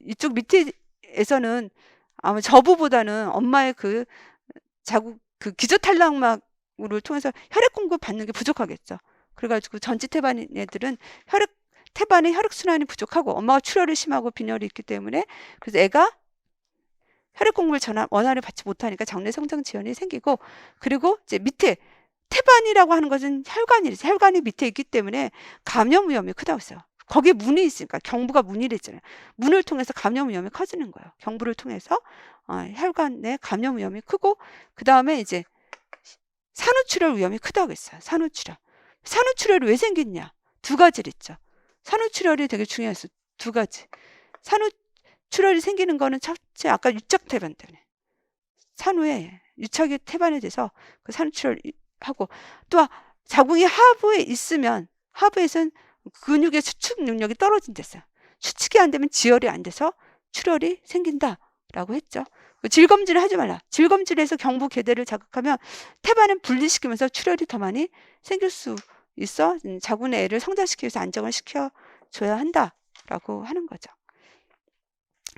이쪽 밑에에서는 아마 저부보다는 엄마의 그 기저탈락막을 통해서 혈액 공급 받는 게 부족하겠죠. 그래가지고 전치 태반인 애들은 태반의 혈액순환이 부족하고 엄마가 출혈이 심하고 빈혈이 있기 때문에, 그래서 애가 혈액 공급을 원활히 받지 못하니까 장내 성장 지연이 생기고, 그리고 이제 밑에 태반이라고 하는 것은 혈관이 밑에 있기 때문에 감염 위험이 크다고 했어요. 거기에 문이 있으니까, 경부가 문이랬잖아요. 문을 통해서 감염 위험이 커지는 거예요. 경부를 통해서 혈관 내 감염 위험이 크고, 그 다음에 이제 산후출혈 위험이 크다고 했어요. 산후출혈이 왜 생겼냐? 두 가지를 있죠. 산후출혈이 되게 중요했어요. 두 가지. 산후출혈이 생기는 거는 첫째, 아까 유착태반 때문에. 산후에 유착이 태반이 돼서 그 산후출혈하고, 또 자궁이 하부에 있으면, 하부에선 근육의 수축 능력이 떨어진댔어요. 수축이 안 되면 지혈이 안 돼서 출혈이 생긴다라고 했죠. 질검진을 하지 말라. 질검진에서 경부 계대를 자극하면 태반을 분리시키면서 출혈이 더 많이 생길 수 있어. 자궁의 애를 성장시키기 위해서 안정을 시켜줘야 한다라고 하는 거죠.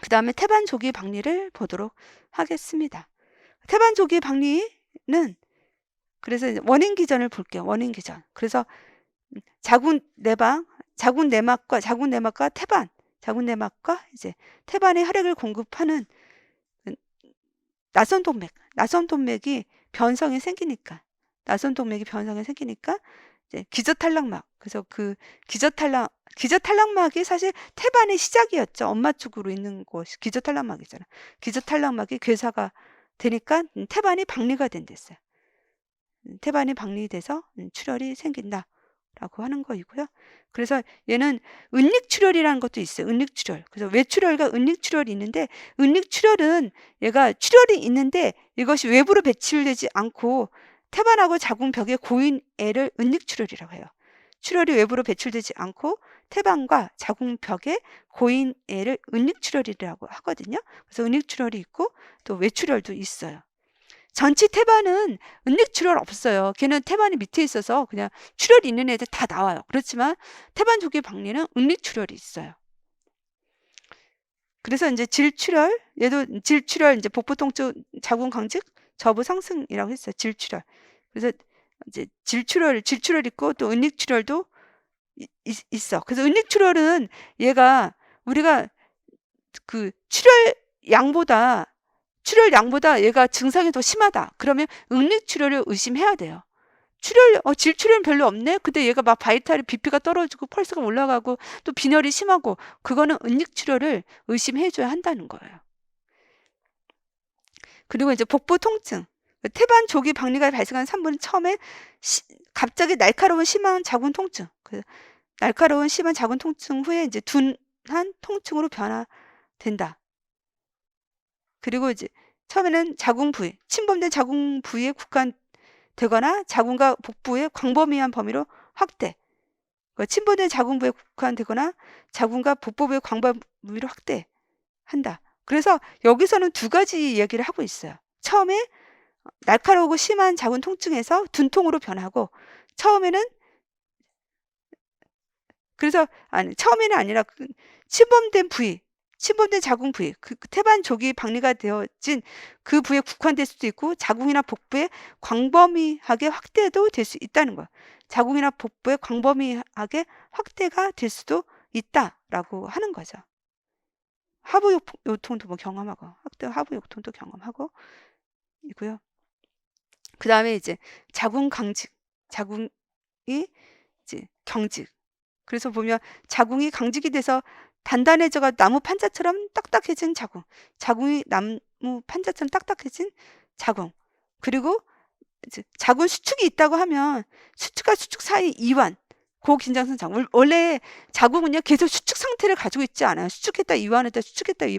그 다음에 태반 조기 박리를 보도록 하겠습니다. 태반 조기 박리는, 그래서 원인 기전을 볼게요. 원인 기전. 그래서 자궁 내막과 자궁내막과 이제 태반에 혈액을 공급하는 나선 동맥이 변성이 생기니까 이제 기저탈락막. 그래서 그 기저탈락막이 사실 태반의 시작이었죠. 엄마 쪽으로 있는 곳이 기저탈락막이잖아. 기저탈락막이 괴사가 되니까 태반이 박리가 된댔어요. 태반이 박리돼서 출혈이 생긴다라고 하는 거이고요. 그래서 얘는 은닉출혈이라는 것도 있어요. 은닉출혈. 그래서 외출혈과 은닉출혈이 있는데, 은닉출혈은 얘가 출혈이 있는데 이것이 외부로 배출되지 않고 태반하고 자궁벽에 고인 애를 은닉출혈이라고 해요. 출혈이 외부로 배출되지 않고 태반과 자궁벽에 고인 애를 은닉출혈이라고 하거든요. 그래서 은닉출혈이 있고 또 외출혈도 있어요. 전치 태반은 은닉출혈 없어요. 걔는 태반이 밑에 있어서 그냥 출혈이 있는 애들 다 나와요. 그렇지만 태반 조기 박리는 은닉출혈이 있어요. 그래서 이제 얘도 질출혈, 이제 복부 통증, 자궁 강직, 저부 상승이라고 했어요. 질출혈. 그래서 이제 질출혈 있고 또 은닉출혈도 있어. 그래서 은닉출혈은 얘가 우리가 그 출혈량보다 얘가 증상이 더 심하다. 그러면 은닉출혈을 의심해야 돼요. 질출혈은 별로 없네? 근데 얘가 막 바이탈이 BP가 떨어지고 펄스가 올라가고 또 빈혈이 심하고, 그거는 은닉출혈을 의심해줘야 한다는 거예요. 그리고 이제 복부 통증. 태반 조기 박리가 발생한 산부는 처음에 갑자기 날카로운 심한 자궁 통증. 날카로운 심한 자궁 통증 후에 이제 둔한 통증으로 변화된다. 그리고 이제 처음에는 침범된 자궁 부위에 국한되거나 자궁과 복부의 광범위한 범위로 확대. 침범된 자궁 부위에 국한되거나 자궁과 복부의 광범위로 확대한다. 그래서 여기서는 두 가지 얘기를 하고 있어요. 처음에 날카로우고 심한 자궁 통증에서 둔통으로 변하고, 처음에는 아니라 침범된 자궁 부위, 그 태반 조기 박리가 되어진 그 부위에 국한될 수도 있고 자궁이나 복부에 광범위하게 확대도 될 수 있다는 거예요. 자궁이나 복부에 광범위하게 확대가 될 수도 있다라고 하는 거죠. 하부 요통도 경험하고, 하부 요통도 경험하고 이고요. 그 다음에 이제 자궁이 이제 경직. 그래서 보면 자궁이 강직이 돼서 단단해져가 나무 판자처럼 딱딱해진 자궁이 나무 판자처럼 딱딱해진 자궁. 그리고 이제 자궁 수축이 있다고 하면 수축과 수축 사이 이완, 고긴장성 자궁. 원래 자궁은요 계속 수축 상태를 가지고 있지 않아요. 수축했다 이완했다.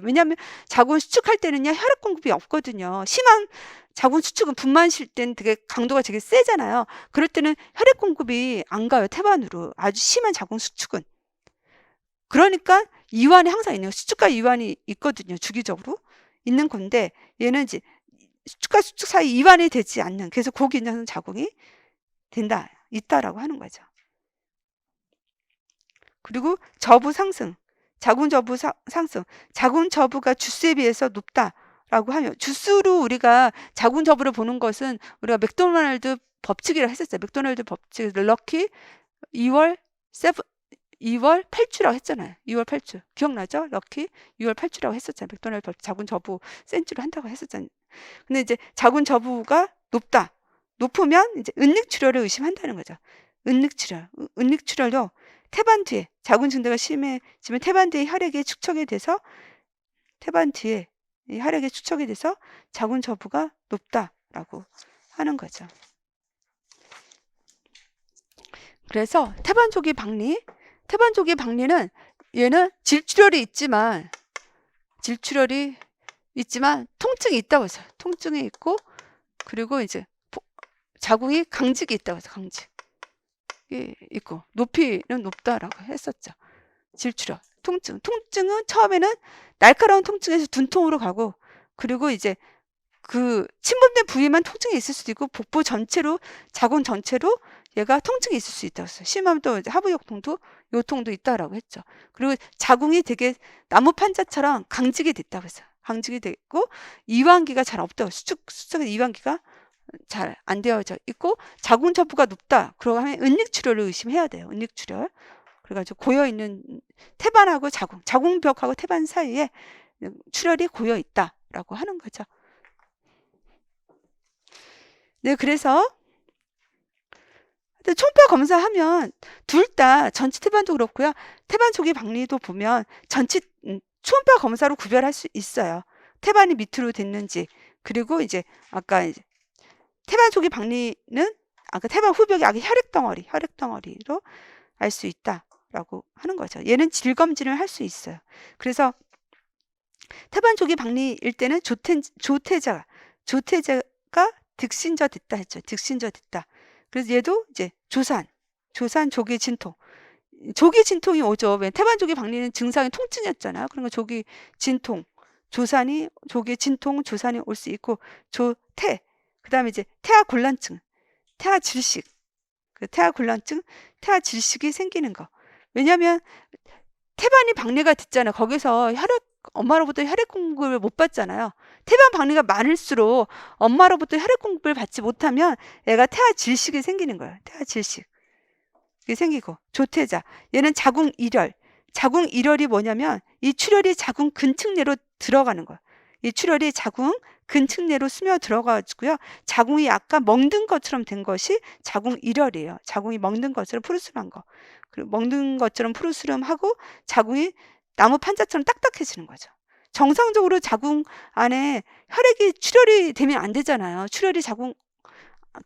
왜냐하면 자궁 수축할 때는요 혈액 공급이 없거든요. 심한 자궁 수축은 분만 쉴 때는 되게 강도가 되게 세잖아요. 그럴 때는 혈액 공급이 안 가요. 태반으로. 아주 심한 자궁 수축은. 그러니까 이완이 항상 있네요. 수축과 이완이 있거든요. 주기적으로 있는 건데, 얘는 이제 수축과 수축 사이 이완이 되지 않는, 계속 고기 있는 자궁이 있다라고 하는 거죠. 그리고 저부 상승, 자궁 저부 상승, 자궁 저부가 주수에 비해서 높다라고 하면, 주수로 우리가 자궁 저부를 보는 것은 우리가 맥도날드 법칙이라고 했었어요. 맥도날드 법칙, 럭키 2월 8주라고 했잖아요. 2월 8주 기억나죠? 럭키 2월 8주라고 했었잖아요. 맥도날드 법칙 자궁 저부 센치로 한다고 했었잖아요. 근데 이제 자궁 저부가 높으면 이제 은닉출혈을 의심한다는 거죠. 은닉출혈요. 태반 뒤에 자궁 증대가 심해지면 태반 뒤에 혈액이 축적이 돼서 자궁 저부가 높다라고 하는 거죠. 그래서 태반 조기 박리는 얘는 질출혈이 있지만 통증이 있다고 해서 통증이 있고, 그리고 이제 자궁이 강직이 있다고 해서 강직이 있고, 높이는 높다라고 했었죠. 질출혈, 통증은 처음에는 날카로운 통증에서 둔통으로 가고, 그리고 이제 그 침범된 부위만 통증이 있을 수도 있고, 복부 전체로, 자궁 전체로 얘가 통증이 있을 수 있다고 했어요. 심하면 또 이제 하부요통도, 요통도 있다라고 했죠. 그리고 자궁이 되게 나무 판자처럼 강직이 됐다고 했어요. 강직이 됐고, 이완기가 잘 없다고, 수축의 이완기가 잘 안 되어져 있고, 자궁 저부가 높다. 그러고 하면 은닉출혈을 의심해야 돼요. 은닉출혈. 그래가지고 고여있는 태반하고 자궁벽하고 태반 사이에 출혈이 고여 있다라고 하는 거죠. 네, 그래서 초음파 검사하면 둘 다 전치 태반도 그렇고요. 태반 조기 박리도 보면 전치 초음파 검사로 구별할 수 있어요. 태반이 밑으로 됐는지, 그리고 이제 아까 이제 태반 조기 박리는 아까 태반 후벽이 아까 혈액덩어리로 알 수 있다라고 하는 거죠. 얘는 질검진을 할 수 있어요. 그래서 태반 조기 박리일 때는 조태자가 득신저 됐다 했죠. 득신저 됐다. 그래서 얘도 이제 조산 조기 진통이 오죠. 왜 태반 조기 박리는 증상이 통증이었잖아요. 그러니까 조기 진통, 조기 진통, 조산이 올 수 있고, 그다음에 이제 태아 질식, 태아 질식이 생기는 거. 왜냐하면 태반이 박리가 됐잖아요. 거기서 엄마로부터 혈액 공급을 못 받잖아요. 태반 박리가 많을수록 엄마로부터 혈액 공급을 받지 못하면 애가 태아 질식이 생기는 거예요. 태아 질식이 생기고, 조태자, 얘는 자궁 일혈이 뭐냐면 이 출혈이 자궁 근층 내로 들어가는 거예요. 이 출혈이 자궁 근층 내로 스며 들어가지고요. 자궁이 약간 멍든 것처럼 된 것이 자궁 일혈이에요. 자궁이 멍든 것처럼 푸르스름한 거. 그리고 먹는 것처럼 푸르스름하고 자궁이 나무 판자처럼 딱딱해지는 거죠. 정상적으로 자궁 안에 출혈이 되면 안 되잖아요. 출혈이 자궁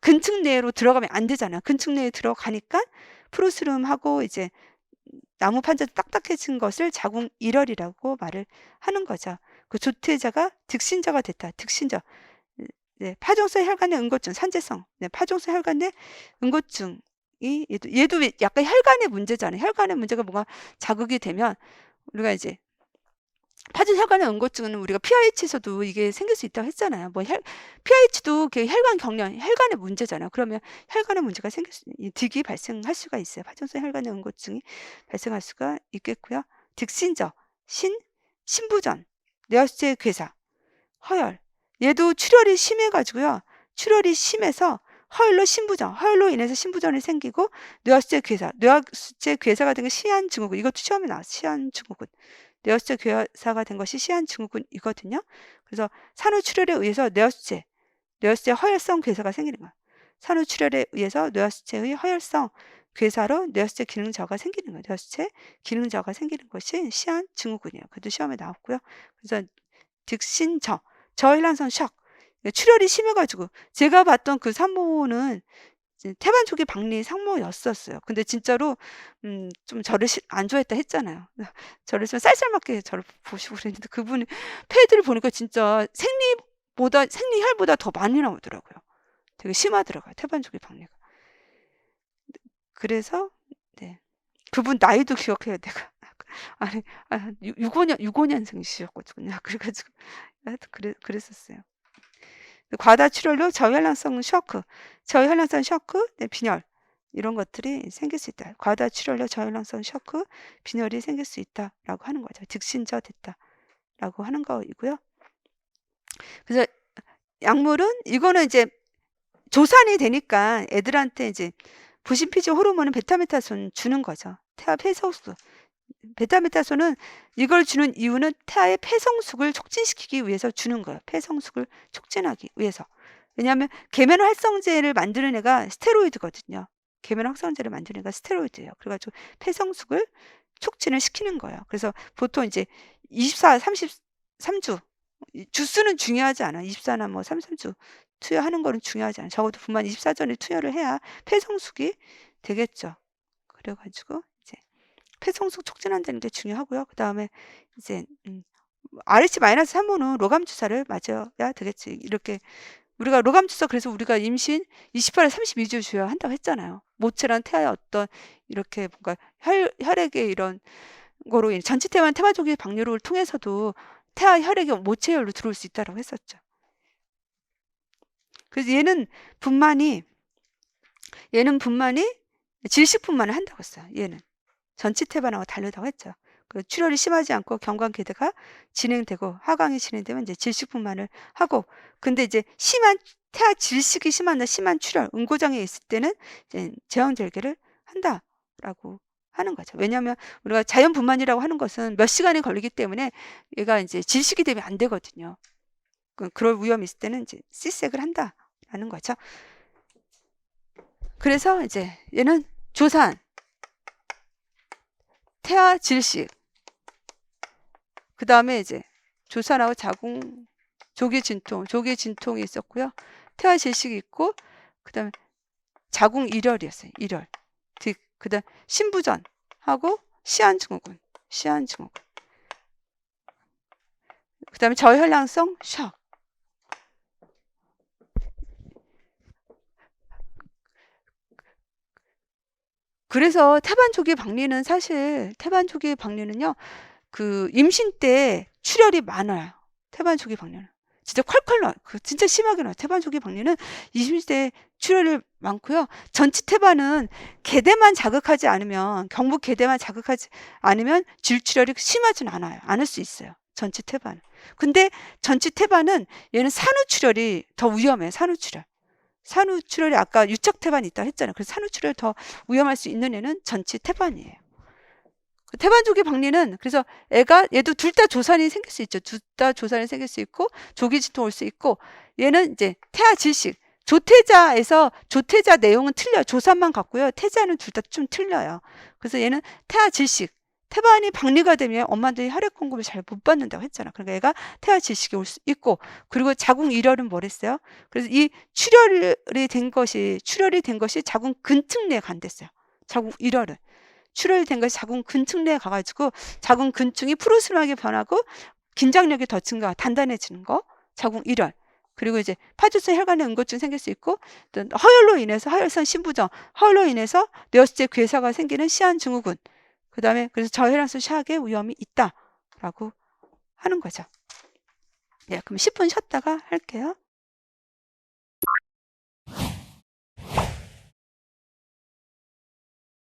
근층 내로 들어가면 안 되잖아요. 근층 내에 들어가니까 푸르스름하고 이제 나무 판자 딱딱해진 것을 자궁 일혈이라고 말을 하는 거죠. 그 조태자가 득신저가 됐다. 득신저. 네, 파종성 혈관의 응고증, 산재성. 네, 파종성 혈관의 응고증. 얘도 약간 혈관의 문제잖아요. 혈관의 문제가 뭔가 자극이 되면 우리가 이제 파종 혈관의 응고증은 우리가 PIH에서도 이게 생길 수 있다고 했잖아요. PIH도 혈관의 문제잖아요. 그러면 혈관의 문제가 득이 발생할 수가 있어요. 파종성 혈관의 응고증이 발생할 수가 있겠고요. 득신저, 신부전, 뇌하수체 괴사, 허혈. 얘도 출혈이 심해가지고요. 출혈이 심해서 허혈로 인해서 신부전이 생기고, 뇌하수체 괴사가 된 게 시한증후군. 이것도 시험에 나왔어요. 시한증후군. 뇌하수체 괴사가 된 것이 시한증후군이거든요. 그래서 산후출혈에 의해서 뇌하수체 허혈성 괴사가 생기는 거예요. 산후출혈에 의해서 뇌하수체의 허혈성 괴사로 뇌하수체 기능 저하가 생기는 거예요. 뇌하수체 기능 저하가 생기는 것이 시한증후군이에요. 그것도 시험에 나왔고요. 그래서 득신저, 저혈란성 shock. 출혈이 심해가지고 제가 봤던 그 산모는 태반 조기 박리 산모였었어요. 근데 진짜로 좀 저를 안 좋아했다 했잖아요. 저를 좀 쌀쌀맞게 저를 보시고 그랬는데, 그분이 패드를 보니까 진짜 생리혈보다 더 많이 나오더라고요. 되게 심하더라고요. 태반 조기 박리가. 그래서 네, 그분 나이도 기억해야 내가. 아니, 65년생이셨거든요. 그래가지고 그랬었어요. 과다 출혈로 저혈량성 쇼크, 네, 빈혈 이런 것들이 생길 수 있다. 과다 출혈로 저혈량성 쇼크, 빈혈이 생길 수 있다라고 하는 거죠. 득신저 됐다라고 하는 거이고요. 그래서 약물은 이거는 이제 조산이 되니까 애들한테 이제 부신피지 호르몬은 베타메타손 주는 거죠. 태아 폐성수. 베타메타손은 이걸 주는 이유는 태아의 폐성숙을 촉진시키기 위해서 주는 거예요. 폐성숙을 촉진하기 위해서. 왜냐하면 계면 활성제를 만드는 애가 스테로이드거든요. 계면 활성제를 만드는 애가 스테로이드예요. 그래가지고 폐성숙을 촉진을 시키는 거예요. 그래서 보통 이제 24, 33주 주수는 중요하지 않아. 24나 뭐 33주 투여하는 거는 중요하지 않아. 적어도 분만 24전에 투여를 해야 폐성숙이 되겠죠. 그래가지고 이제 폐성숙 촉진한다는 게 중요하고요. 그 다음에 이제 RH-3호는 로감 주사를 맞아야 되겠지. 이렇게 우리가 로감 주사, 그래서 우리가 임신 28에 32주 줘야 한다고 했잖아요. 모체란 태아의 어떤 이렇게 뭔가 혈액의 이런 거로 전치태만 태반조기 방류를 통해서도 태아 혈액이 모체혈로 들어올 수 있다고 했었죠. 그래서 얘는 분만이 질식분만을 한다고 했어요. 얘는 전치태반하고 다르다고 했죠. 그 출혈이 심하지 않고 경관계대가 진행되고 하강이 진행되면 이제 질식분만을 하고, 근데 이제 심한 태아 질식이 심한 출혈, 응고장애 있을 때는 이제 제왕절개를 한다라고 하는 거죠. 왜냐하면 우리가 자연분만이라고 하는 것은 몇 시간이 걸리기 때문에 얘가 이제 질식이 되면 안 되거든요. 그럴 위험이 있을 때는 이제 C색을 한다라는 거죠. 그래서 이제 얘는 조산, 태아 질식, 그 다음에 이제 조산하고 자궁 조기 진통이 있었고요. 태아 질식이 있고, 그 다음에 자궁 일혈이었어요. 일혈. 그 다음 신부전하고 시한증후군. 그 다음에 저혈량성 샥. 그래서 태반 조기 박리는 그 임신 때 출혈이 많아요. 태반 조기 박리는 진짜 콸콸 나. 진짜 심하게 나요. 태반 조기 박리는 임신 때 출혈이 많고요. 전치 태반은 계대만 자극하지 않으면, 경부 계대만 자극하지 않으면 질출혈이 심하진 않아요. 않을 수 있어요. 전치 태반은. 근데 전치 태반은 얘는 산후출혈이 더 위험해요. 산후출혈이 아까 유척태반이 있다고 했잖아요. 그래서 산후출혈이 더 위험할 수 있는 애는 전치 태반이에요. 태반 조기 박리는 그래서 얘도 둘 다 조산이 생길 수 있죠. 둘 다 조산이 생길 수 있고 조기 진통 올 수 있고, 얘는 이제 태아 질식, 조태자 내용은 틀려요. 조산만 같고요. 태자는 둘 다 좀 틀려요. 그래서 얘는 태아 질식, 태반이 박리가 되면 엄마들이 혈액 공급을 잘 못 받는다고 했잖아. 그러니까 얘가 태아 질식이 올 수 있고, 그리고 자궁 일혈은 뭐랬어요? 그래서 이 출혈이 된 것이 자궁 근층 내에 간댔어요. 자궁 일혈은. 출혈이 된 것이 자궁 근층 내에 가가지고 자궁 근층이 푸르스름하게 변하고 긴장력이 더 증가, 단단해지는 거, 자궁 일혈. 그리고 이제 파주성 혈관에 응고증 생길 수 있고, 또 허혈성 신부전, 허혈로 인해서 뇌수제 괴사가 생기는 시한증후군. 그 다음에 그래서 저혈량성 샥의 위험이 있다라고 하는 거죠. 예, 그럼 10분 쉬었다가 할게요.